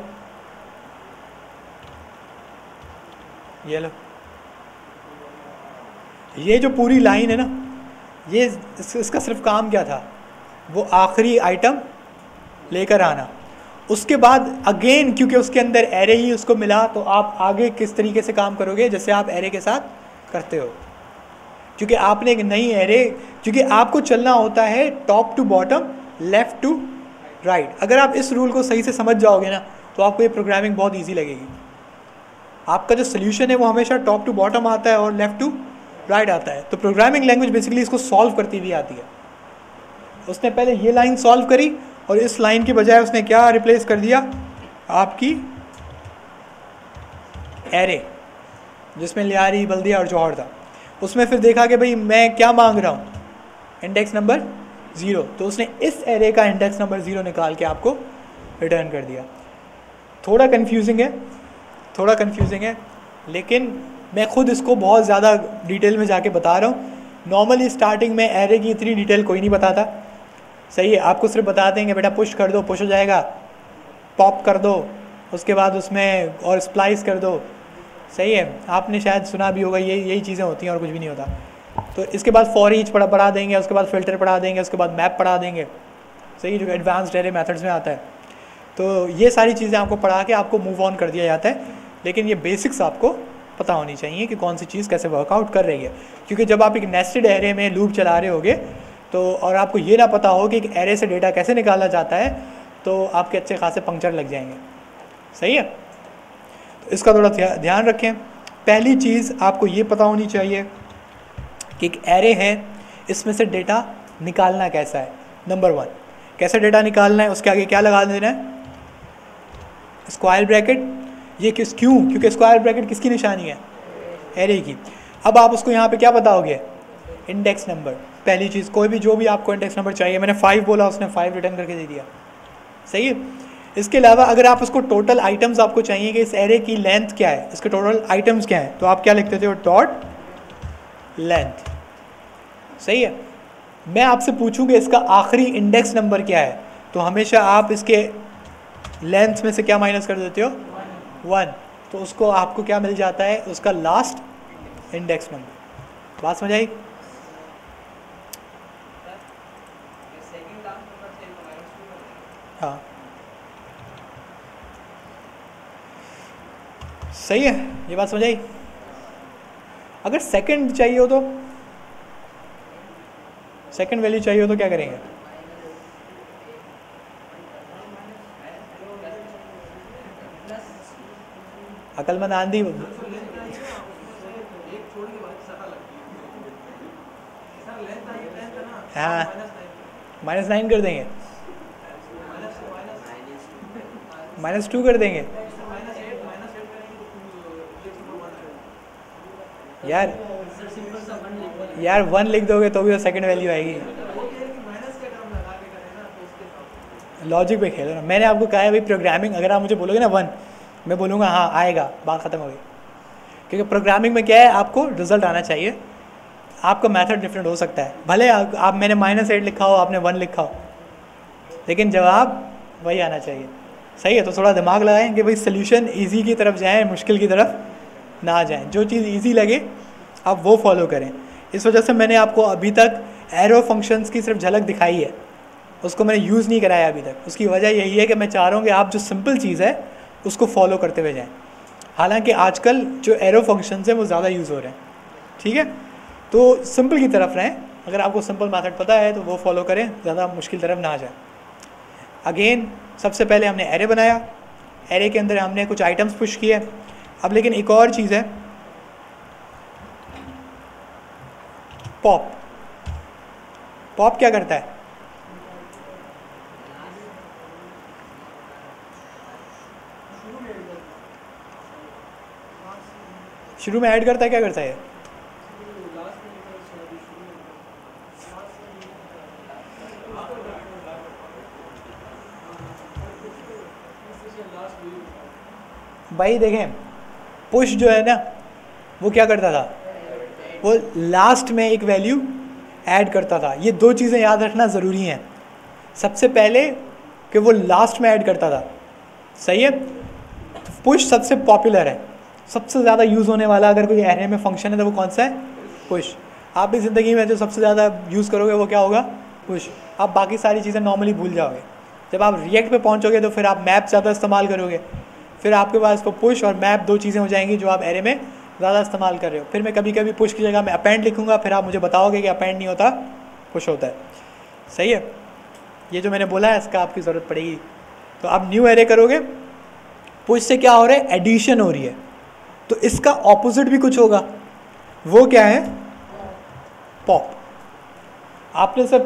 ये लो, ये जो पूरी लाइन है ना, ये इसका सिर्फ काम क्या था, वो आखिरी आइटम लेकर आना। उसके बाद अगेन क्योंकि उसके अंदर एरे ही उसको मिला, तो आप आगे किस तरीके से काम करोगे, जैसे आप एरे के साथ करते हो, क्योंकि आपने एक नई एरे, क्योंकि आपको चलना होता है top to bottom, left to right. अगर आप इस रूल को सही से समझ जाओगे ना, तो आपको ये प्रोग्रामिंग बहुत ईजी लगेगी। आपका जो सोल्यूशन है वो हमेशा टॉप टू बॉटम आता है और लेफ़्ट टू राइट आता है। तो प्रोग्रामिंग लैंग्वेज बेसिकली इसको सॉल्व करती हुई आती है। उसने पहले ये लाइन सॉल्व करी और इस लाइन की बजाय उसने क्या रिप्लेस कर दिया, आपकी एरे जिसमें लियारी, बल्दिया और जौहर था। उसमें फिर देखा कि भाई मैं क्या मांग रहा हूँ, इंडेक्स नंबर 0, तो उसने इस एरे का इंडेक्स नंबर 0 निकाल के आपको रिटर्न कर दिया। थोड़ा कन्फ्यूजिंग है, लेकिन मैं खुद इसको बहुत ज़्यादा डिटेल में जाके बता रहा हूँ। नॉर्मली स्टार्टिंग में एरे की इतनी डिटेल कोई नहीं बताता, सही है। आपको सिर्फ बता देंगे बेटा पुश कर दो, पुश हो जाएगा, पॉप कर दो, उसके बाद उसमें और स्प्लाइस कर दो, सही है। आपने शायद सुना भी होगा, यही चीज़ें होती हैं और कुछ भी नहीं होता। तो इसके बाद फॉर ईच पढ़ा देंगे, उसके बाद फ़िल्टर पढ़ा देंगे, उसके बाद मैप पढ़ा देंगे, सही, जो एडवांस्ड एरे मेथड्स में आता है। तो ये सारी चीज़ें आपको पढ़ा के आपको मूव ऑन कर दिया जाता है, लेकिन ये बेसिक्स आपको पता होनी चाहिए कि कौन सी चीज़ कैसे वर्कआउट कर रही है। क्योंकि जब आप एक नेस्टेड एरे में लूप चला रहे होगे तो, और आपको ये ना पता हो कि एक एरे से डेटा कैसे निकाला जाता है, तो आपके अच्छे खासे पंक्चर लग जाएंगे, सही है। तो इसका थोड़ा ध्यान रखें। पहली चीज़ आपको ये पता होनी चाहिए कि एक एरे है, इसमें से डेटा निकालना कैसा है। नंबर 1, कैसे डेटा निकालना है, उसके आगे क्या लगा देना है, स्क्वायर ब्रैकेट। ये क्यों? क्योंकि स्क्वायर ब्रैकेट किसकी निशानी है, एरे की। अब आप उसको यहाँ पे क्या बताओगे, इंडेक्स नंबर। पहली चीज़, कोई भी जो भी आपको इंडेक्स नंबर चाहिए, मैंने 5 बोला, उसने 5 रिटर्न करके दे दिया, सही है। इसके अलावा अगर आप उसको टोटल आइटम्स आपको चाहिए कि इस एरे की लेंथ क्या है, इसके टोटल आइटम्स क्या है, तो आप क्या लिखते थे, डॉट लेंथ, सही है। मैं आपसे पूछूंगा इसका आखिरी इंडेक्स नंबर क्या है, तो हमेशा आप इसके लेंथ में से क्या माइनस कर देते हो, 1, तो उसको आपको क्या मिल जाता है, उसका लास्ट इंडेक्स नंबर। बात समझ आई? हाँ, सही है, ये बात समझ आई। अगर सेकंड चाहिए हो तो, सेकंड वैल्यू चाहिए हो तो क्या करेंगे, अकलमंद आंधी, हाँ, -9 कर देंगे, -2 कर देंगे। यार 1 लिख दोगे तो भी तो सेकंड वैल्यू आएगी। लॉजिक पे खेलो ना। मैंने आपको कहा है भाई प्रोग्रामिंग, अगर आप मुझे बोलोगे ना 1, मैं बोलूँगा हाँ आएगा, बात ख़त्म हो गई। क्योंकि प्रोग्रामिंग में क्या है, आपको रिजल्ट आना चाहिए। आपका मेथड डिफरेंट हो सकता है, भले आप मैंने -8 लिखा हो, आपने 1 लिखा हो, लेकिन जवाब वही आना चाहिए, सही है। तो थोड़ा दिमाग लगाएं कि भाई सोल्यूशन इजी की तरफ जाएं, मुश्किल की तरफ ना जाएं। जो चीज़ इजी लगे आप वो फॉलो करें। इस वजह से मैंने आपको अभी तक एरो फंक्शंस की सिर्फ झलक दिखाई है, उसको मैंने यूज़ नहीं कराया अभी तक। उसकी वजह यही है कि मैं चाह रहा हूँ कि आप जो सिंपल चीज़ है उसको फॉलो करते हुए जाएँ। हालांकि आजकल जो एरो फंक्शंस हैं वो ज़्यादा यूज़ हो रहे हैं, ठीक है। तो सिंपल की तरफ रहें, अगर आपको सिंपल मेथड पता है तो वो फॉलो करें, ज़्यादा मुश्किल तरफ ना आ जाए। अगेन सबसे पहले हमने एरे बनाया, एरे के अंदर हमने कुछ आइटम्स पुश किए। अब लेकिन एक और चीज़ है, पॉप। पॉप क्या करता है? शुरू में ऐड करता है, क्या करता है? भाई देखें, पुश जो है ना वो क्या करता था, वो लास्ट में एक वैल्यू ऐड करता था। ये दो चीज़ें याद रखना ज़रूरी हैं। सबसे पहले कि वो लास्ट में ऐड करता था, सही है। पुश सबसे पॉपुलर है, सबसे ज़्यादा यूज़ होने वाला अगर कोई एरे में फंक्शन है तो वो कौन सा है? पुश। आप भी ज़िंदगी में जो सबसे ज़्यादा यूज़ करोगे वो क्या होगा? पुश। आप बाकी सारी चीज़ें नॉर्मली भूल जाओगे। जब आप रिएक्ट पे पहुंचोगे तो फिर आप मैप ज़्यादा इस्तेमाल करोगे, फिर आपके पास वो पुश और मैप दो चीज़ें हो जाएंगी जो आप एरे में ज़्यादा इस्तेमाल कर रहे हो। फिर मैं कभी कभी पुश की जगह मैं अपेंड लिखूँगा, फिर आप मुझे बताओगे कि अपेंड नहीं होता, पुश होता है, सही है। ये जो मैंने बोला है इसका आपकी ज़रूरत पड़ेगी। तो आप न्यू एरे करोगे, पुश से क्या हो रहा है? एडिशन हो रही है। तो इसका ऑपोजिट भी कुछ होगा, वो क्या है? पॉप। आपने सर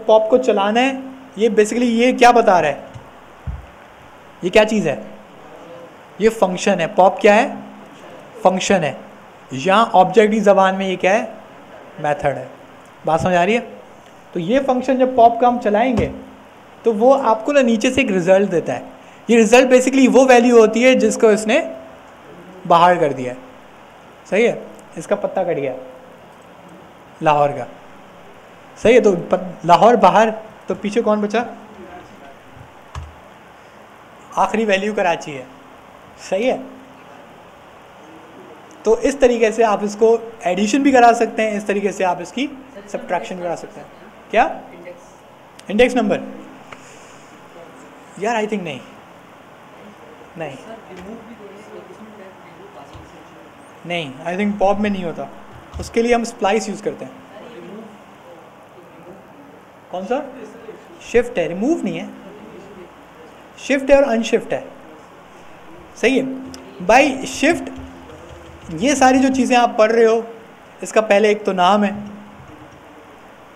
पॉप को चलाना है, ये बेसिकली ये क्या बता रहा है? ये क्या चीज़ है? ये फंक्शन है। पॉप क्या है? फंक्शन है। यहाँ ऑब्जेक्ट की ज़बान में ये क्या है? मेथड है। बात समझ आ रही है? तो ये फंक्शन जब पॉप का हम चलाएंगे तो वो आपको ना नीचे से एक रिज़ल्ट देता है। ये रिज़ल्ट बेसिकली वो वैल्यू होती है जिसको इसने बाहर कर दिया है, सही है। इसका पत्ता कट गया लाहौर का, सही है। तो लाहौर बाहर, तो पीछे कौन बचा? आखिरी वैल्यू कराची है, सही है। तो इस तरीके से आप इसको एडिशन भी करा सकते हैं, इस तरीके से आप इसकी सब्ट्रैक्शन भी करा सकते हैं। क्या? Index number? यार आई थिंक नहीं, आई थिंक पॉप में नहीं होता। उसके लिए हम स्प्लाइस यूज़ करते हैं। कौन सा? शिफ्ट है, रिमूव नहीं है। शिफ्ट है और अनशिफ्ट है, सही है। बाय शिफ्ट ये सारी जो चीज़ें आप पढ़ रहे हो, इसका पहले एक तो नाम है,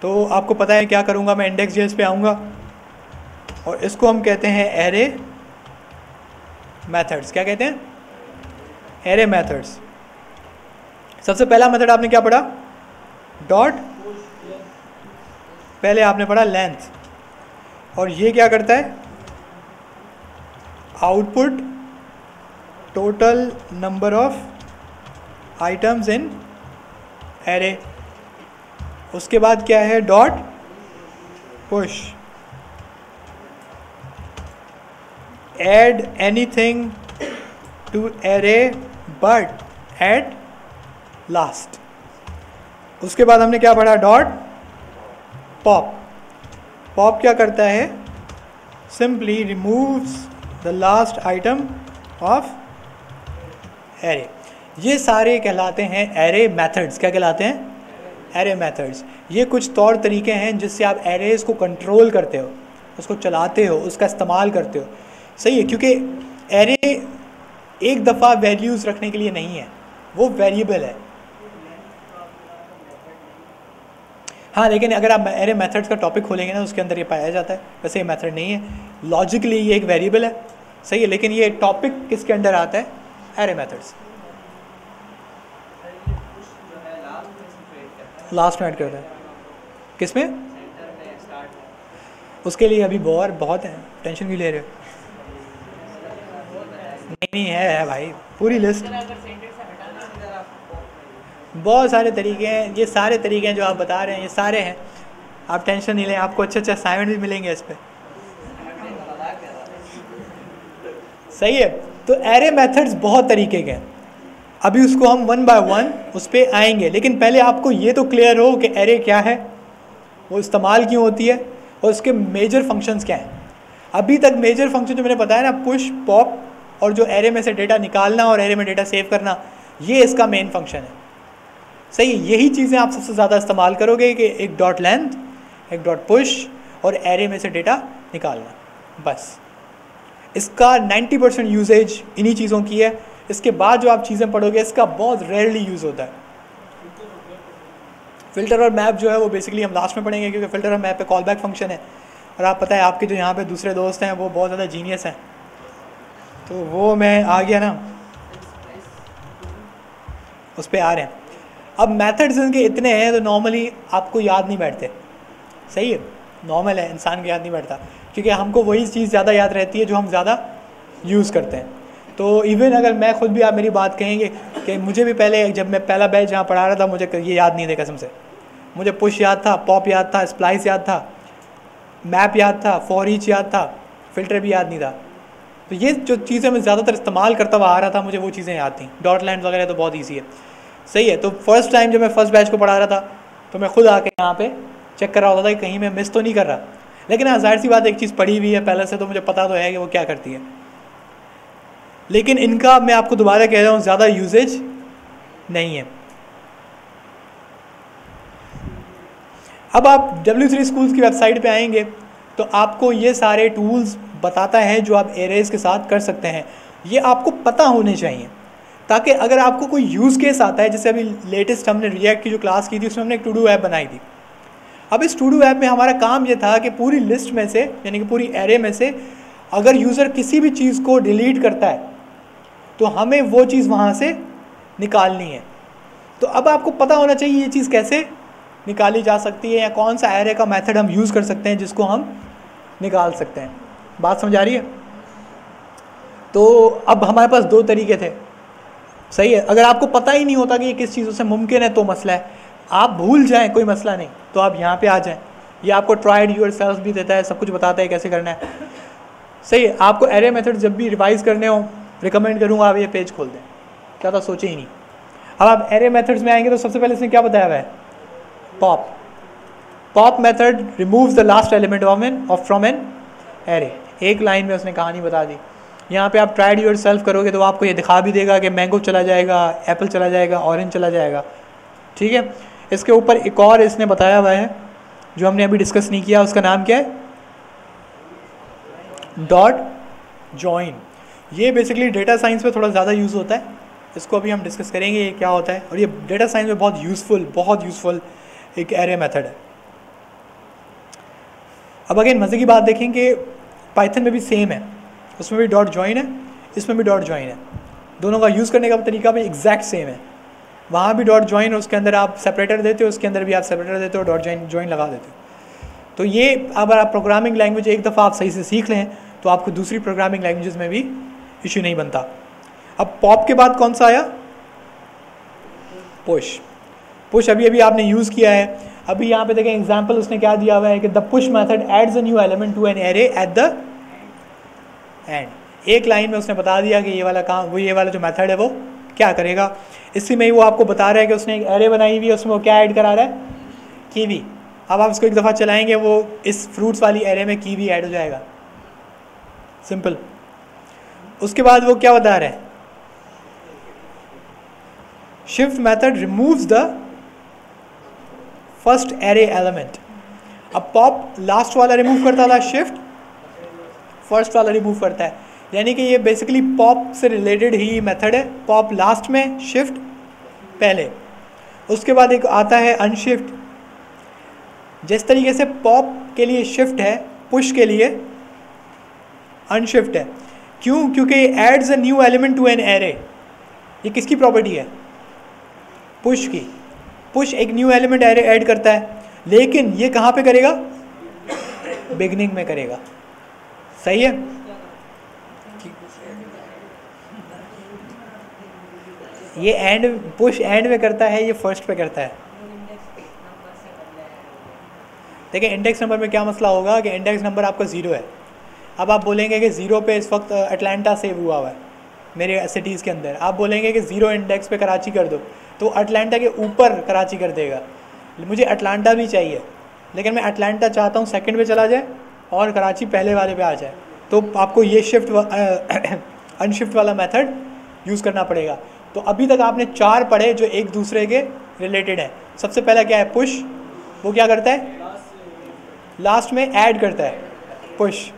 तो आपको पता है क्या करूँगा मैं? इंडेक्स जेएस पे आऊँगा और इसको हम कहते हैं एरे मेथड्स। क्या कहते हैं? Array methods. सबसे पहला मेथड आपने क्या पढ़ा? डॉट। पहले आपने पढ़ा लेंथ, और ये क्या करता है? Output total number of items in array. उसके बाद क्या है? Dot push, add anything to array but at last. उसके बाद हमने क्या पढ़ा? Dot pop. पॉप क्या करता है? Simply removes the last item of array. ये सारे कहलाते हैं एरे मेथड्स। क्या कहलाते हैं? Array methods. ये कुछ तौर तरीके हैं जिससे आप एरेज को कंट्रोल करते हो, उसको चलाते हो, उसका इस्तेमाल करते हो, सही है। क्योंकि एरे एक दफ़ा वैल्यूज़ रखने के लिए नहीं है, वो वेरिएबल है। हाँ, लेकिन अगर आप एरे मेथड्स का टॉपिक खोलेंगे ना उसके अंदर ये पाया जाता है। वैसे ये मेथड नहीं है, लॉजिकली ये एक वेरिएबल है, सही है। लेकिन ये टॉपिक किसके अंदर आता है? Array methods. लास्ट में ऐड करता है। किस में? उसके लिए अभी बहुत है, टेंशन क्यों ले रहे हो? नहीं है भाई, पूरी लिस्ट, बहुत सारे तरीके हैं। ये सारे तरीके हैं जो आप बता रहे हैं, ये सारे हैं, आप टेंशन नहीं लें। आपको अच्छे अच्छे असाइनमेंट भी मिलेंगे इस पर, सही है। तो एरे मेथड्स बहुत तरीके के हैं, अभी उसको हम वन बाय वन उस पर आएंगे। लेकिन पहले आपको ये तो क्लियर हो कि एरे क्या है, वो इस्तेमाल क्यों होती है और उसके मेजर फंक्शंस क्या हैं। अभी तक मेजर फंक्शन जो मैंने बताया ना, पुश, पॉप और जो एरे में से डेटा निकालना और एरे में डेटा सेव करना, ये इसका मेन फंक्शन है, सही है, यही चीज़ें आप सबसे ज़्यादा इस्तेमाल करोगे कि एक डॉट लेंथ, एक डॉट पुश और एरे में से डेटा निकालना, बस। इसका 90% यूजेज इन्हीं चीज़ों की है। इसके बाद जो आप चीज़ें पढ़ोगे इसका बहुत रेयरली यूज़ होता है। फ़िल्टर और मैप जो है वो बेसिकली हम लास्ट में पढ़ेंगे, क्योंकि फ़िल्टर और मैप पे कॉल बैक फंक्शन है, और आप पता है आपके जो यहाँ पे दूसरे दोस्त हैं वो बहुत ज़्यादा जीनियस हैं, तो वो मैं आ गया ना, उस पर आ रहे हैं। अब मेथड्स इनके इतने हैं तो नॉर्मली आपको याद नहीं बैठते, सही है, नॉर्मल है, इंसान को याद नहीं बैठता, क्योंकि हमको वही चीज़ ज़्यादा याद रहती है जो हम ज़्यादा यूज़ करते हैं। तो इवन अगर मैं खुद भी, आप मेरी बात कहेंगे कि मुझे भी पहले, जब मैं पहला बैच जहाँ पढ़ा रहा था, मुझे ये याद नहीं थे कसम से। मुझे पुश याद था, पॉप याद था, स्प्लाइस याद था, मैप याद था, फॉर ईच याद था, फ़िल्टर भी याद नहीं था। तो ये जो चीज़ें मैं ज़्यादातर इस्तेमाल करता हुआ आ रहा था, मुझे वो चीज़ें याद थी। डॉट लाइन्स वगैरह तो बहुत ईजी है, सही है। तो फर्स्ट टाइम जब मैं फर्स्ट बैच को पढ़ा रहा था तो मैं खुद आके यहाँ पे चेक कर रहा होता था कि कहीं मैं मिस तो नहीं कर रहा। लेकिन हाँ, जाहिर सी बात, एक चीज़ पढ़ी हुई है पहले से, तो मुझे पता तो है कि वो क्या करती है। लेकिन इनका मैं आपको दोबारा कह रहा हूँ, ज़्यादा यूजेज नहीं है। अब आप W3 स्कूल्स की वेबसाइट पे आएंगे तो आपको ये सारे टूल्स बताता है जो आप एरेज के साथ कर सकते हैं। ये आपको पता होने चाहिए, ताकि अगर आपको कोई यूज़ केस आता है, जैसे अभी लेटेस्ट हमने रिएक्ट की जो क्लास की थी उसमें हमने एक टू डू ऐप बनाई थी। अब इस टू डू ऐप में हमारा काम ये था कि पूरी लिस्ट में से, यानी कि पूरी एरे में से, अगर यूज़र किसी भी चीज़ को डिलीट करता है तो हमें वो चीज़ वहाँ से निकालनी है। तो अब आपको पता होना चाहिए ये चीज़ कैसे निकाली जा सकती है, या कौन सा एरे का मेथड हम यूज़ कर सकते हैं जिसको हम निकाल सकते हैं। बात समझ आ रही है? तो अब हमारे पास दो तरीके थे, सही है। अगर आपको पता ही नहीं होता कि ये किस चीज़ों से मुमकिन है तो मसला है, आप भूल जाएं कोई मसला नहीं, तो आप यहाँ पे आ जाएं। ये आपको ट्राइड योर सेल्फ भी देता है, सब कुछ बताता है कैसे करना है, सही है। आपको एरे मेथड जब भी रिवाइज करने हो, रिकमेंड करूँगा आप ये पेज खोल दें, क्या था सोचे ही नहीं। अब आप एरे मेथड्स में आएंगे तो सबसे पहले इसने क्या बताया हुआ है, pop. Pop method removes the last element from an array. एक लाइन में उसने कहानी बता दी। यहाँ पे आप ट्राइड योर सेल्फ करोगे तो आपको ये दिखा भी देगा कि मैंगो चला जाएगा, एप्पल चला जाएगा, ऑरेंज चला जाएगा, ठीक है। इसके ऊपर एक और इसने बताया हुआ है जो हमने अभी डिस्कस नहीं किया, उसका नाम क्या है, डॉट जॉइन। ये बेसिकली डेटा साइंस में थोड़ा ज़्यादा यूज़ होता है, इसको अभी हम डिस्कस करेंगे ये क्या होता है, और ये डेटा साइंस में बहुत यूज़फुल एक एरे मेथड है। अब अगेन मज़े की बात देखें कि पाइथन में भी सेम है, उसमें भी डॉट जॉइन है, इसमें भी डॉट जॉइन है, दोनों का यूज़ करने का तरीका भी एग्जैक्ट सेम है। वहाँ भी डॉट जॉइन, उसके अंदर आप सेपरेटर देते हो, उसके अंदर भी आप सेपरेटर देते हो, डॉट जॉइन लगा देते हो। तो ये अगर आप प्रोग्रामिंग लैंग्वेज एक दफ़ा आप सही से सीख लें तो आपको दूसरी प्रोग्रामिंग लैंग्वेजेस में भी इशू नहीं बनता। अब पॉप के बाद कौन सा आया, पुश अभी आपने यूज़ किया है। अभी यहाँ पे देखें एग्जांपल उसने क्या दिया हुआ है कि the push method adds a new element to an array at the end. एक लाइन में उसने बता दिया कि ये वाला काम, वो ये वाला जो मेथड है वो क्या करेगा। इसी में ही वो आपको बता रहा है कि उसने एक एरे बनाई हुई है, उसमें वो क्या ऐड करा रहा है, कीवी। अब आप इसको एक दफ़ा चलाएंगे वो इस फ्रूट्स वाली एरे में कीवी ऐड हो जाएगा, सिंपल। उसके बाद वो क्या बता रहा है, shift method removes the first array element. अब पॉप लास्ट वाला रिमूव करता था, शिफ्ट फर्स्ट वाला रिमूव करता है, यानी कि ये बेसिकली पॉप से रिलेटेड ही मेथड है। पॉप लास्ट में, शिफ्ट पहले। उसके बाद एक आता है अनशिफ्ट। जिस तरीके से पॉप के लिए शिफ्ट है, पुश के लिए अनशिफ्ट है। क्यों? क्योंकि adds a new element to an array. ये किसकी प्रॉपर्टी है, पुश की। पुश एक न्यू एलिमेंट एरे ऐड करता है, लेकिन ये कहाँ पे करेगा, बिगनिंग में करेगा, सही है। ये एंड, पुश एंड में करता है, ये फर्स्ट पे करता है। देखिए इंडेक्स नंबर में क्या मसला होगा कि इंडेक्स नंबर आपका 0 है। अब आप बोलेंगे कि 0 पे इस वक्त अटलांटा सेव हुआ हुआ है मेरे सिटीज़ के अंदर, आप बोलेंगे कि 0 इंडेक्स पे कराची कर दो, तो अटलांटा के ऊपर कराची कर देगा। मुझे अटलांटा भी चाहिए, लेकिन मैं अटलांटा चाहता हूँ सेकंड पे चला जाए और कराची पहले वाले पे आ जाए, तो आपको ये शिफ्ट अनशिफ्ट वाला मेथड यूज़ करना पड़ेगा। तो अभी तक आपने 4 पढ़े जो एक दूसरे के रिलेटेड है। सबसे पहला क्या है, पुश, वो क्या करता है, लास्ट में ऐड करता है, पुश,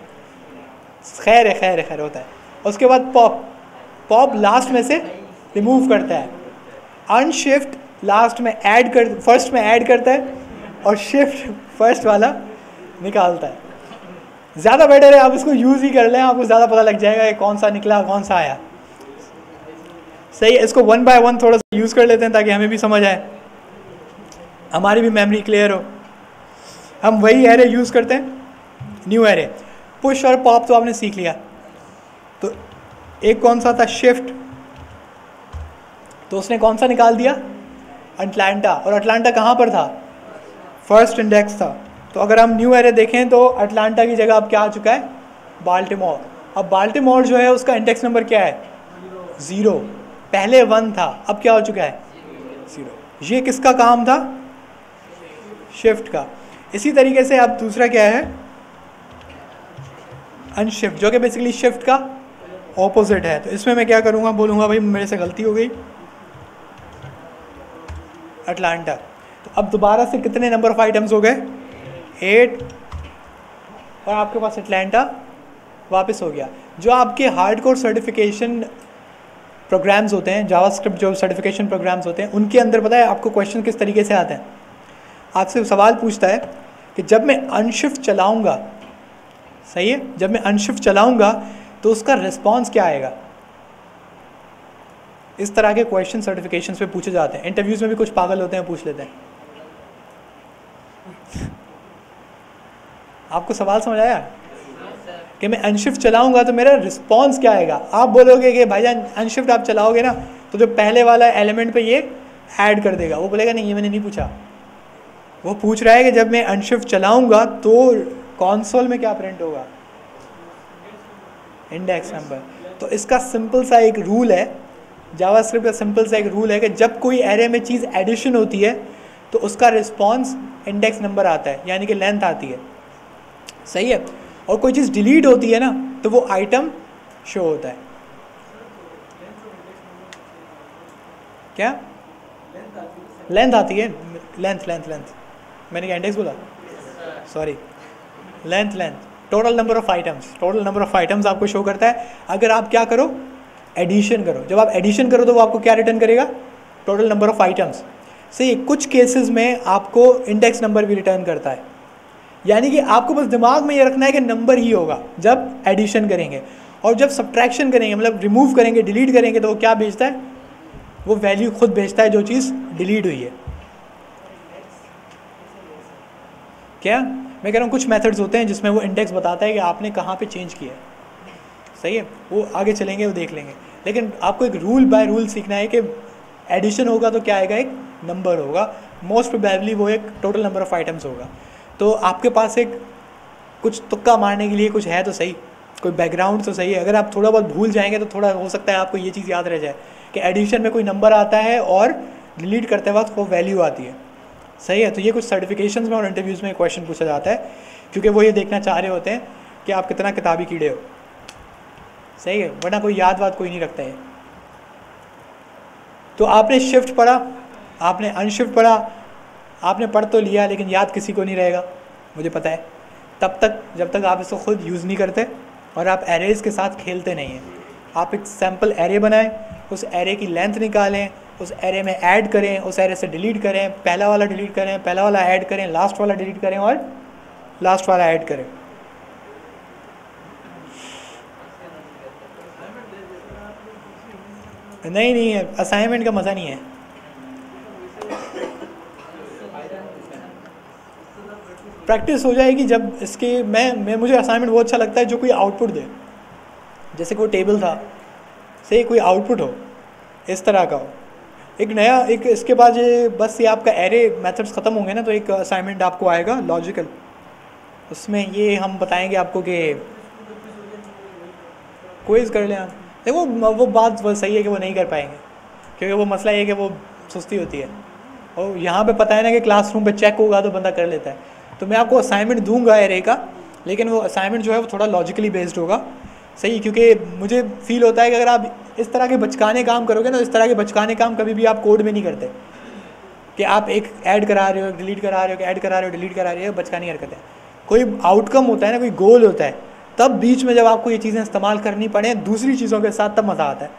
खैर है खैर है खैर होता है। उसके बाद पॉप, पॉप लास्ट में से रिमूव करता है। अनशिफ्ट लास्ट में ऐड कर, फर्स्ट में ऐड करता है, और शिफ्ट फर्स्ट वाला निकालता है। ज़्यादा बेटर है आप इसको यूज़ ही कर लें, आपको ज़्यादा पता लग जाएगा कि कौन सा निकला कौन सा आया। सही है, इसको 1 बाय 1 थोड़ा सा यूज़ कर लेते हैं ताकि हमें भी समझ आए, हमारी भी मेमोरी क्लियर हो। हम वही एरे यूज़ करते हैं, न्यू एरे। पुश और पॉप तो आपने सीख लिया। तो एक कौन सा था, शिफ्ट, तो उसने कौन सा निकाल दिया, अटलांटा। और अटलांटा कहाँ पर था, फर्स्ट इंडेक्स था। तो अगर हम न्यू एरे देखें तो अटलांटा की जगह अब क्या आ चुका है, बाल्टीमोर। अब बाल्टीमोर जो है उसका इंडेक्स नंबर क्या है, 0। पहले 1 था, अब क्या हो चुका है, 0। ये किसका काम था, शिफ्ट का। इसी तरीके से अब दूसरा क्या है, अनशिफ्ट, जो कि बेसिकली शिफ्ट का ऑपोजिट है। तो इसमें मैं क्या करूँगा, बोलूँगा भाई मेरे से गलती हो गई, अटलांटा। तो अब दोबारा से कितने नंबर ऑफ आइटम्स हो गए, 8, और आपके पास अटलांटा वापस हो गया। जो आपके हार्डकोर सर्टिफिकेशन प्रोग्राम्स होते हैं, जावास्क्रिप्ट जो सर्टिफिकेशन प्रोग्राम्स होते हैं, उनके अंदर पता है आपको क्वेश्चन किस तरीके से आते हैं। आपसे सवाल पूछता है कि जब मैं अनशिफ्ट चलाऊंगा, सही है, जब मैं अनशिफ्ट चलाऊंगा तो उसका रिस्पॉन्स क्या आएगा। इस तरह के क्वेश्चन सर्टिफिकेशंस पे पूछे जाते हैं। इंटरव्यूज में भी कुछ पागल होते हैं, पूछ लेते हैं। आपको सवाल समझ आया कि मैं अनशिफ्ट चलाऊंगा तो मेरा रिस्पॉन्स क्या आएगा। आप बोलोगे कि भाईजान अनशिफ्ट आप चलाओगे ना तो जो पहले वाला एलिमेंट पे ये ऐड कर देगा, वो बोलेगा नहीं ये मैंने नहीं पूछा। वो पूछ रहा है कि जब मैं अनशिफ्ट चलाऊंगा तो कंसोल में क्या प्रिंट होगा, इंडेक्स नंबर। तो इसका सिंपल सा एक रूल है, जावास्क्रिप्ट का सिंपल सा एक रूल है कि जब कोई एरे में चीज़ एडिशन होती है तो उसका रिस्पॉन्स इंडेक्स नंबर आता है, यानी कि लेंथ आती है, सही है। और कोई चीज़ डिलीट होती है ना तो वो आइटम शो होता है। क्या लेंथ आती है, लेंथ लेंथ लेंथ, मैंने क्या इंडेक्स बोला, sorry, length length, total number of items, total number of items आपको शो करता है। अगर आप क्या करो, एडिशन करो, जब आप एडिशन करो तो वो आपको क्या रिटर्न करेगा, टोटल नंबर ऑफ आइटम्स। सही, कुछ केसेस में आपको इंडेक्स नंबर भी रिटर्न करता है, यानी कि आपको बस दिमाग में ये रखना है कि नंबर ही होगा जब एडिशन करेंगे। और जब सब्ट्रैक्शन करेंगे, मतलब रिमूव करेंगे, डिलीट करेंगे, तो वो क्या भेजता है, वो वैल्यू खुद भेजता है जो चीज़ डिलीट हुई है। क्या मैं कह रहा हूँ, कुछ मेथड्स होते हैं जिसमें वो इंडेक्स बताता है कि आपने कहाँ पे चेंज किया है, सही है, वो आगे चलेंगे वो देख लेंगे। लेकिन आपको एक रूल बाय रूल सीखना है कि एडिशन होगा तो क्या आएगा, एक नंबर होगा, मोस्ट प्रोबेबली वो एक टोटल नंबर ऑफ आइटम्स होगा। तो आपके पास एक कुछ तुक्का मारने के लिए कुछ है तो सही, कोई बैकग्राउंड तो सही है। अगर आप थोड़ा बहुत भूल जाएंगे तो थोड़ा हो सकता है आपको ये चीज़ याद रह जाए कि एडिशन में कोई नंबर आता है और डिलीट करते वक्त वो वैल्यू आती है, सही है। तो ये कुछ सर्टिफिकेशंस में और इंटरव्यूज़ में क्वेश्चन पूछा जाता है, क्योंकि वो ये देखना चाह रहे होते हैं कि आप कितना किताबी कीड़े हो, सही है, वरना कोई याद वाद कोई नहीं रखता है। तो आपने शिफ्ट पढ़ा, आपने अनशिफ्ट पढ़ा, आपने पढ़ तो लिया लेकिन याद किसी को नहीं रहेगा, मुझे पता है, तब तक जब तक आप इसको खुद यूज़ नहीं करते और आप एरेज़ के साथ खेलते नहीं हैं। आप एक सैम्पल एरे बनाएं, उस एरे की लेंथ निकालें, उस एरे में ऐड करें, उस एरे से डिलीट करें, पहला वाला डिलीट करें, पहला वाला ऐड करें, लास्ट वाला डिलीट करें और लास्ट वाला ऐड करें। नहीं नहीं है, असाइनमेंट का मज़ा नहीं है। प्रैक्टिस हो जाएगी जब इसके मैं मुझे असाइनमेंट वो अच्छा लगता है जो कोई आउटपुट दे, जैसे कोई टेबल था, सही, कोई आउटपुट हो इस तरह का हो, एक नया, एक इसके बाद ये बस ये आपका एरे मेथड्स ख़त्म होंगे ना तो एक असाइनमेंट आपको आएगा लॉजिकल, उसमें ये हम बताएंगे आपको कि क्विज़ कर लें आप। देखो वो बात वो सही है कि वो नहीं कर पाएंगे, क्योंकि वो मसला ये है कि वो सुस्ती होती है, और यहाँ पे पता है ना कि क्लासरूम पे चेक होगा तो बंदा कर लेता है। तो मैं आपको असाइनमेंट दूंगा एरे का, लेकिन वो असाइनमेंट जो है वो थोड़ा लॉजिकली बेस्ड होगा, सही, क्योंकि मुझे फील होता है कि अगर आप इस तरह के बचकाने काम करोगे ना, इस तरह के बचकाने काम कभी भी आप कोड में नहीं करते, कि आप एक ऐड करा रहे हो, डिलीट करा रहे हो, ऐड करा रहे हो, डिलीट करा रहे हो, बचकानी हरकत है। कोई आउटकम होता है ना, कोई गोल होता है, तब बीच में जब आपको ये चीज़ें इस्तेमाल करनी पड़े दूसरी चीज़ों के साथ, तब मज़ा आता है।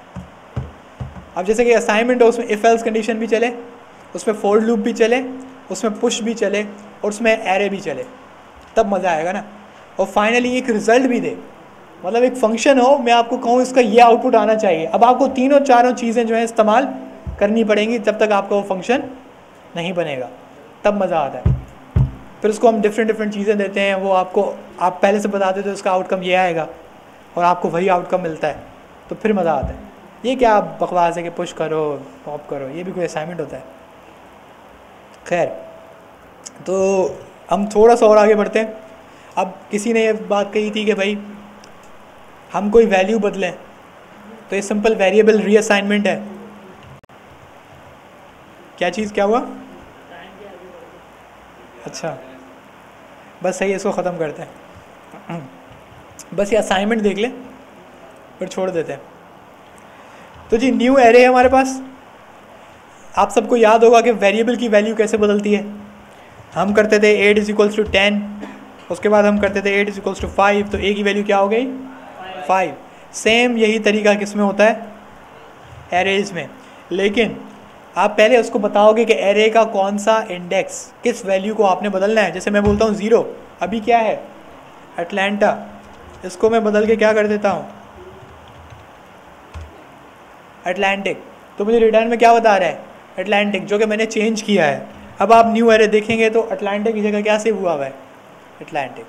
अब जैसे कि असाइनमेंट हो, उसमें इफ एल्स कंडीशन भी चले, उसमें फोर लूप भी चले, उसमें पुश भी चले और उसमें एरे भी चले, तब मज़ा आएगा ना। और फाइनली एक रिजल्ट भी दे, मतलब एक फंक्शन हो, मैं आपको कहूँ इसका ये आउटपुट आना चाहिए। अब आपको तीनों चारों चीज़ें जो है इस्तेमाल करनी पड़ेंगी, तब तक आपका वो फंक्शन नहीं बनेगा, तब मज़ा आता है। फिर उसको हम डिफरेंट चीज़ें देते हैं, वो आपको आप पहले से बता देते हो उसका आउटकम ये आएगा और आपको वही आउटकम मिलता है, तो फिर मज़ा आता है। ये क्या बकवास है कि पुश करो पॉप करो, ये भी कोई असाइनमेंट होता है? खैर, तो हम थोड़ा सा और आगे बढ़ते हैं। अब किसी ने ये बात कही थी कि भाई हम कोई वैल्यू बदलें, तो ये सिंपल वेरिएबल रीअसाइनमेंट है। क्या चीज़, क्या हुआ? अच्छा, बस सही है, इसको ख़त्म करते हैं। बस ये असाइनमेंट देख लें फिर छोड़ देते हैं। तो जी न्यू एरे है हमारे पास। आप सबको याद होगा कि वेरिएबल की वैल्यू कैसे बदलती है। हम करते थे 8 = 10, उसके बाद हम करते थे 8 = 5, तो ए की वैल्यू क्या हो गई? 5। सेम यही तरीका किस में होता है? एरेज में। लेकिन आप पहले उसको बताओगे कि एरे का कौन सा इंडेक्स, किस वैल्यू को आपने बदलना है। जैसे मैं बोलता हूँ 0, अभी क्या है? अटलांटा। इसको मैं बदल के क्या कर देता हूँ? अटलांटिक। तो मुझे रिटर्न में क्या बता रहा है? अटलांटिक, जो कि मैंने चेंज किया है। अब आप न्यू एरे देखेंगे तो अटलांटिक की जगह क्या सेव हुआ हुआ है? अटलांटिक।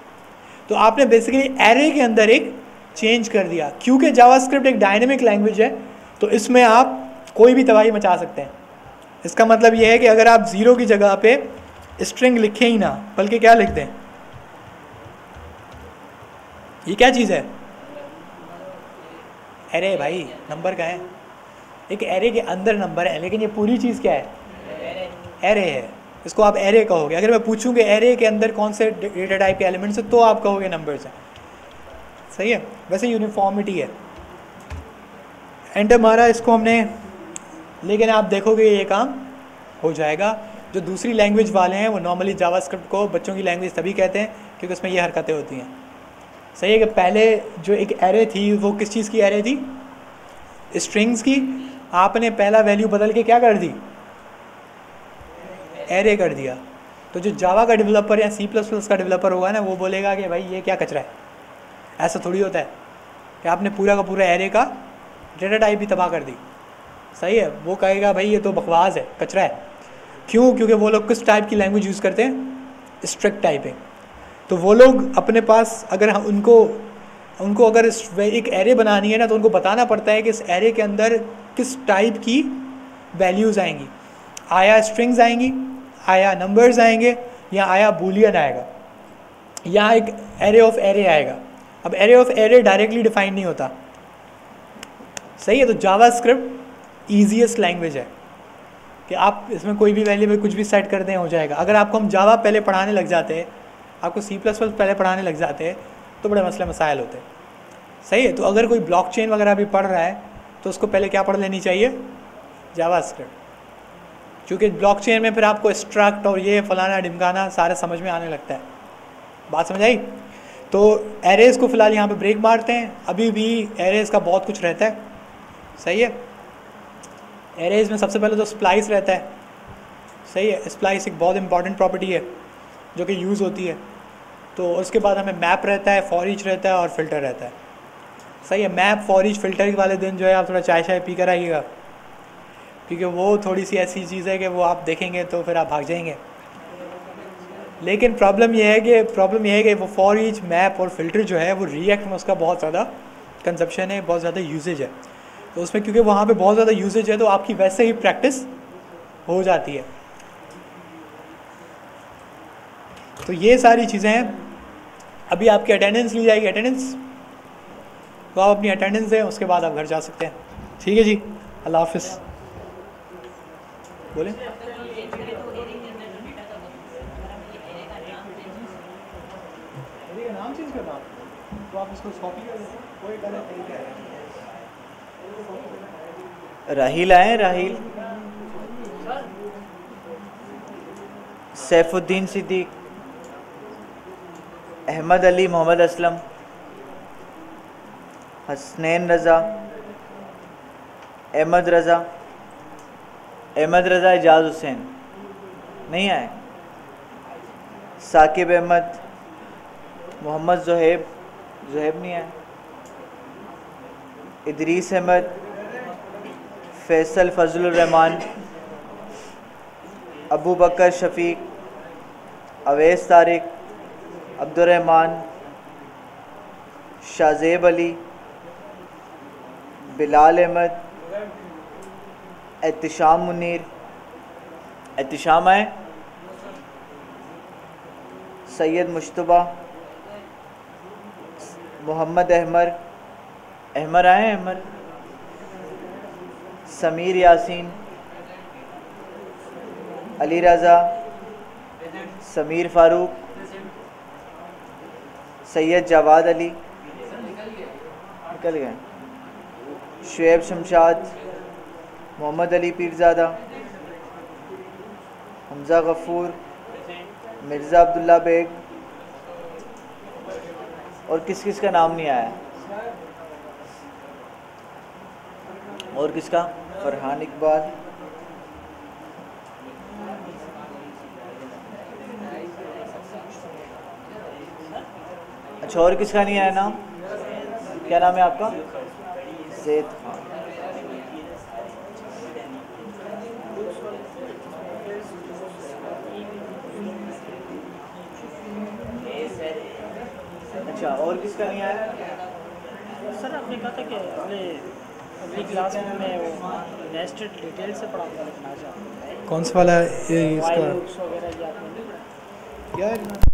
तो आपने बेसिकली एरे के अंदर एक चेंज कर दिया। क्योंकि जावास्क्रिप्ट एक डायनेमिक लैंग्वेज है, तो इसमें आप कोई भी तबाही मचा सकते हैं। इसका मतलब ये है कि अगर आप 0 की जगह पे स्ट्रिंग लिखें ही ना, बल्कि क्या लिख दें? ये क्या चीज़ है? एरे भाई, नंबर का है। एक एरे के अंदर नंबर है, लेकिन ये पूरी चीज़ क्या है? एरे है। इसको आप एरे कहोगे। अगर मैं पूछूंगे एरे के अंदर कौन से डेटा टाइप के एलिमेंट्स है, तो आप कहोगे नंबर्स हैं। सही है। वैसे यूनिफॉर्मिटी है। एंटर मारा इसको हमने, लेकिन आप देखोगे ये काम हो जाएगा। जो दूसरी लैंग्वेज वाले हैं वो नॉर्मली जावास्क्रिप्ट को बच्चों की लैंग्वेज तभी कहते हैं क्योंकि उसमें ये हरकतें होती हैं। सही है कि पहले जो एक एरे थी वो किस चीज़ की एरे थी? स्ट्रिंग्स की। आपने पहला वैल्यू बदल के क्या कर दी? एरे कर दिया। तो जो जावा का डेवलपर या C++ का डेवलपर होगा ना, वो बोलेगा कि भाई ये क्या कचरा है। ऐसा थोड़ी होता है कि आपने पूरा का पूरा एरे का डेटा टाइप भी तबाह कर दी। सही है। वो कहेगा भाई ये तो बकवास है, कचरा है। क्यों? क्योंकि वो लोग किस टाइप की लैंग्वेज यूज़ करते हैं? Strict typing. तो वो लोग अपने पास अगर उनको अगर एक एरे बनानी है ना, तो उनको बताना पड़ता है कि इस एरे के अंदर किस टाइप की वैल्यूज़ आएंगी। आया स्ट्रिंग्स आएंगी, आया नंबर्स आएंगे, या आया बूलियन आएगा, या एक एरे ऑफ एरे आएगा। अब array of array directly define नहीं होता। सही है। तो जावास्क्रिप्ट ईजीएस्ट लैंग्वेज है कि आप इसमें कोई भी वैल्यू में कुछ भी सेट कर दें, हो जाएगा। अगर आपको हम जावा पहले पढ़ाने लग जाते हैं, आपको C++ पहले पढ़ाने लग जाते हैं, तो बड़े मसले मसाइल होते हैं। सही है। तो अगर कोई ब्लॉकचेन वगैरह भी पढ़ रहा है तो उसको पहले क्या पढ़ लेनी चाहिए? जावास्क्रिप्ट। क्योंकि ब्लॉकचेन में फिर आपको स्ट्रक्ट और ये फलाना ढिमकाना सारे समझ में आने लगता है। बात समझ आई? तो एरेज को फ़िलहाल यहाँ पे ब्रेक मारते हैं। अभी भी एरेज का बहुत कुछ रहता है। सही है। एरेज में सबसे पहले तो स्प्लाइस रहता है। सही है। स्प्लाइस एक बहुत इंपॉर्टेंट प्रॉपर्टी है जो कि यूज़ होती है। तो उसके बाद हमें मैप रहता है, फॉर ईच रहता है और फिल्टर रहता है। सही है। मैप, फॉर ईच, फिल्टर वाले दिन जो है आप थोड़ा चाय शाय पी कर आइएगा, क्योंकि वो थोड़ी सी ऐसी चीज़ है कि वो आप देखेंगे तो फिर आप भाग जाएंगे। लेकिन प्रॉब्लम ये है कि वो फॉर ईच, मैप और फिल्टर जो है वो रिएक्ट में उसका बहुत ज़्यादा कंजप्शन है, बहुत ज़्यादा यूजेज है। तो उसमें क्योंकि वहाँ पे बहुत ज़्यादा यूजेज है तो आपकी वैसे ही प्रैक्टिस हो जाती है। तो ये सारी चीज़ें हैं। अभी आपकी अटेंडेंस ली जाएगी। अटेंडेंस तो आप अपनी अटेंडेंस दें, उसके बाद आप घर जा सकते हैं। ठीक है जी, अल्लाह हाफिज़। बोलें। नाम चेंज करना। तो आप इसको कॉपी कर देते कोई गलत तरीका है। राहील आए, राहील। सैफुद्दीन सिद्दीक, अहमद अली, मोहम्मद असलम, हसनैन रज़ा, अहमद रज़ा, अहमद रज़ा, एजाज हुसैन नहीं आए, साकिब अहमद, मोहम्मद ज़ुहैब, ज़ुहैब नहीं आए, इदरीस अहमद, फैसल फजलुर रहमान, अबू बकर शफीक, अवैस तारिक, अब्दुर्रहमान, शाज़ेब अली, बिलाल अहमद, एहतिशाम मुनीर, एहतिशाम आए, सैयद मुश्तबा, मोहम्मद अहमर, अहमर आए, अहमर, समीर यासीन, अली रज़ा, समीर फ़ारूक, सैयद जवाद अली निकल गए, शुएब शमशाद, मोहम्मद अली पीरज़ादा, हमज़ा गफ़ूर, मिर्ज़ा अब्दुल्ला बेग, और किस किस का नाम नहीं आया, और किसका, फरहान इकबाल, अच्छा, और किसका नहीं आया नाम, क्या नाम है आपका, ज़ैद खान। अच्छा, और किसका नहीं आया, सर आपने कहा था कि अगली क्लास में मैं वो नेस्टेड डिटेल से पढ़ाऊंगा, लेकिन आज आप कौन सा वाला इसका वाइल लूप्स वगैरह ये आपने नहीं पढ़ा। यार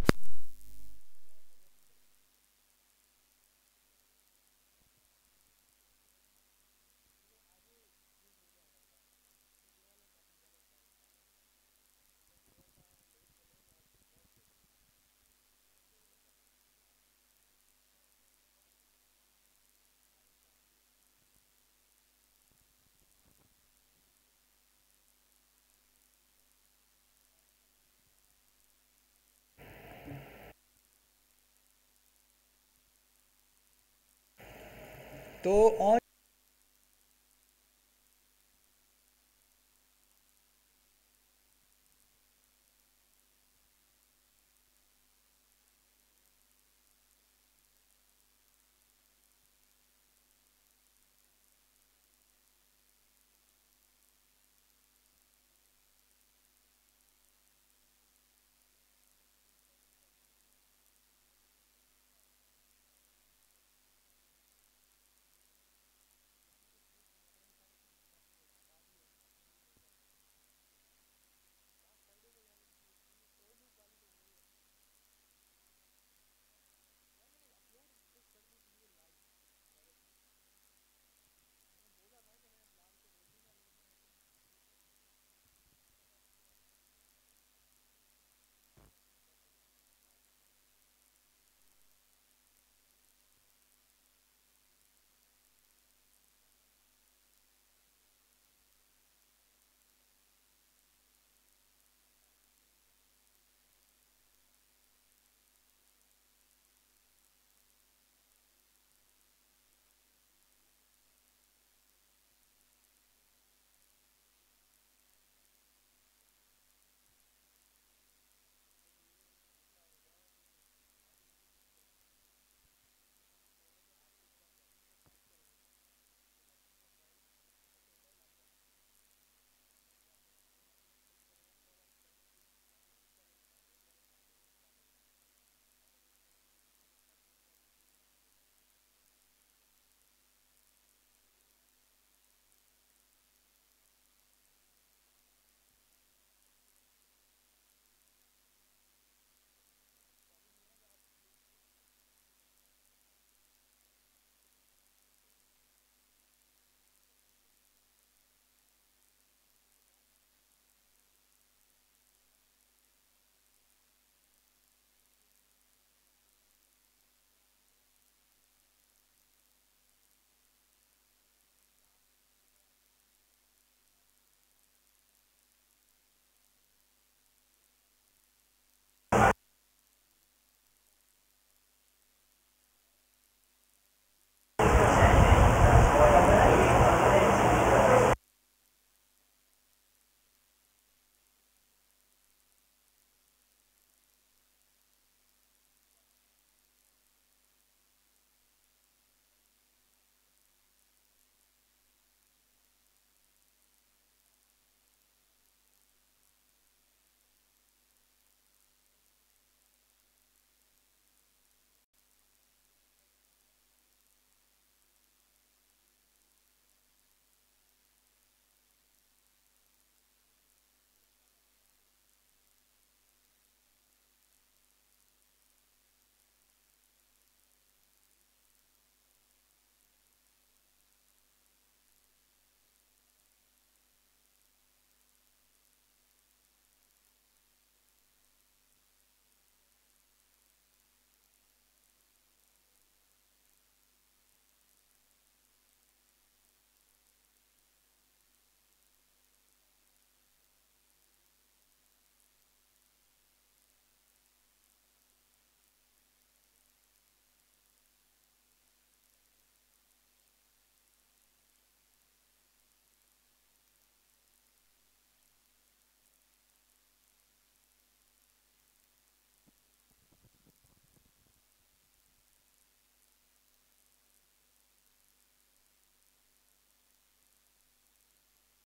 तो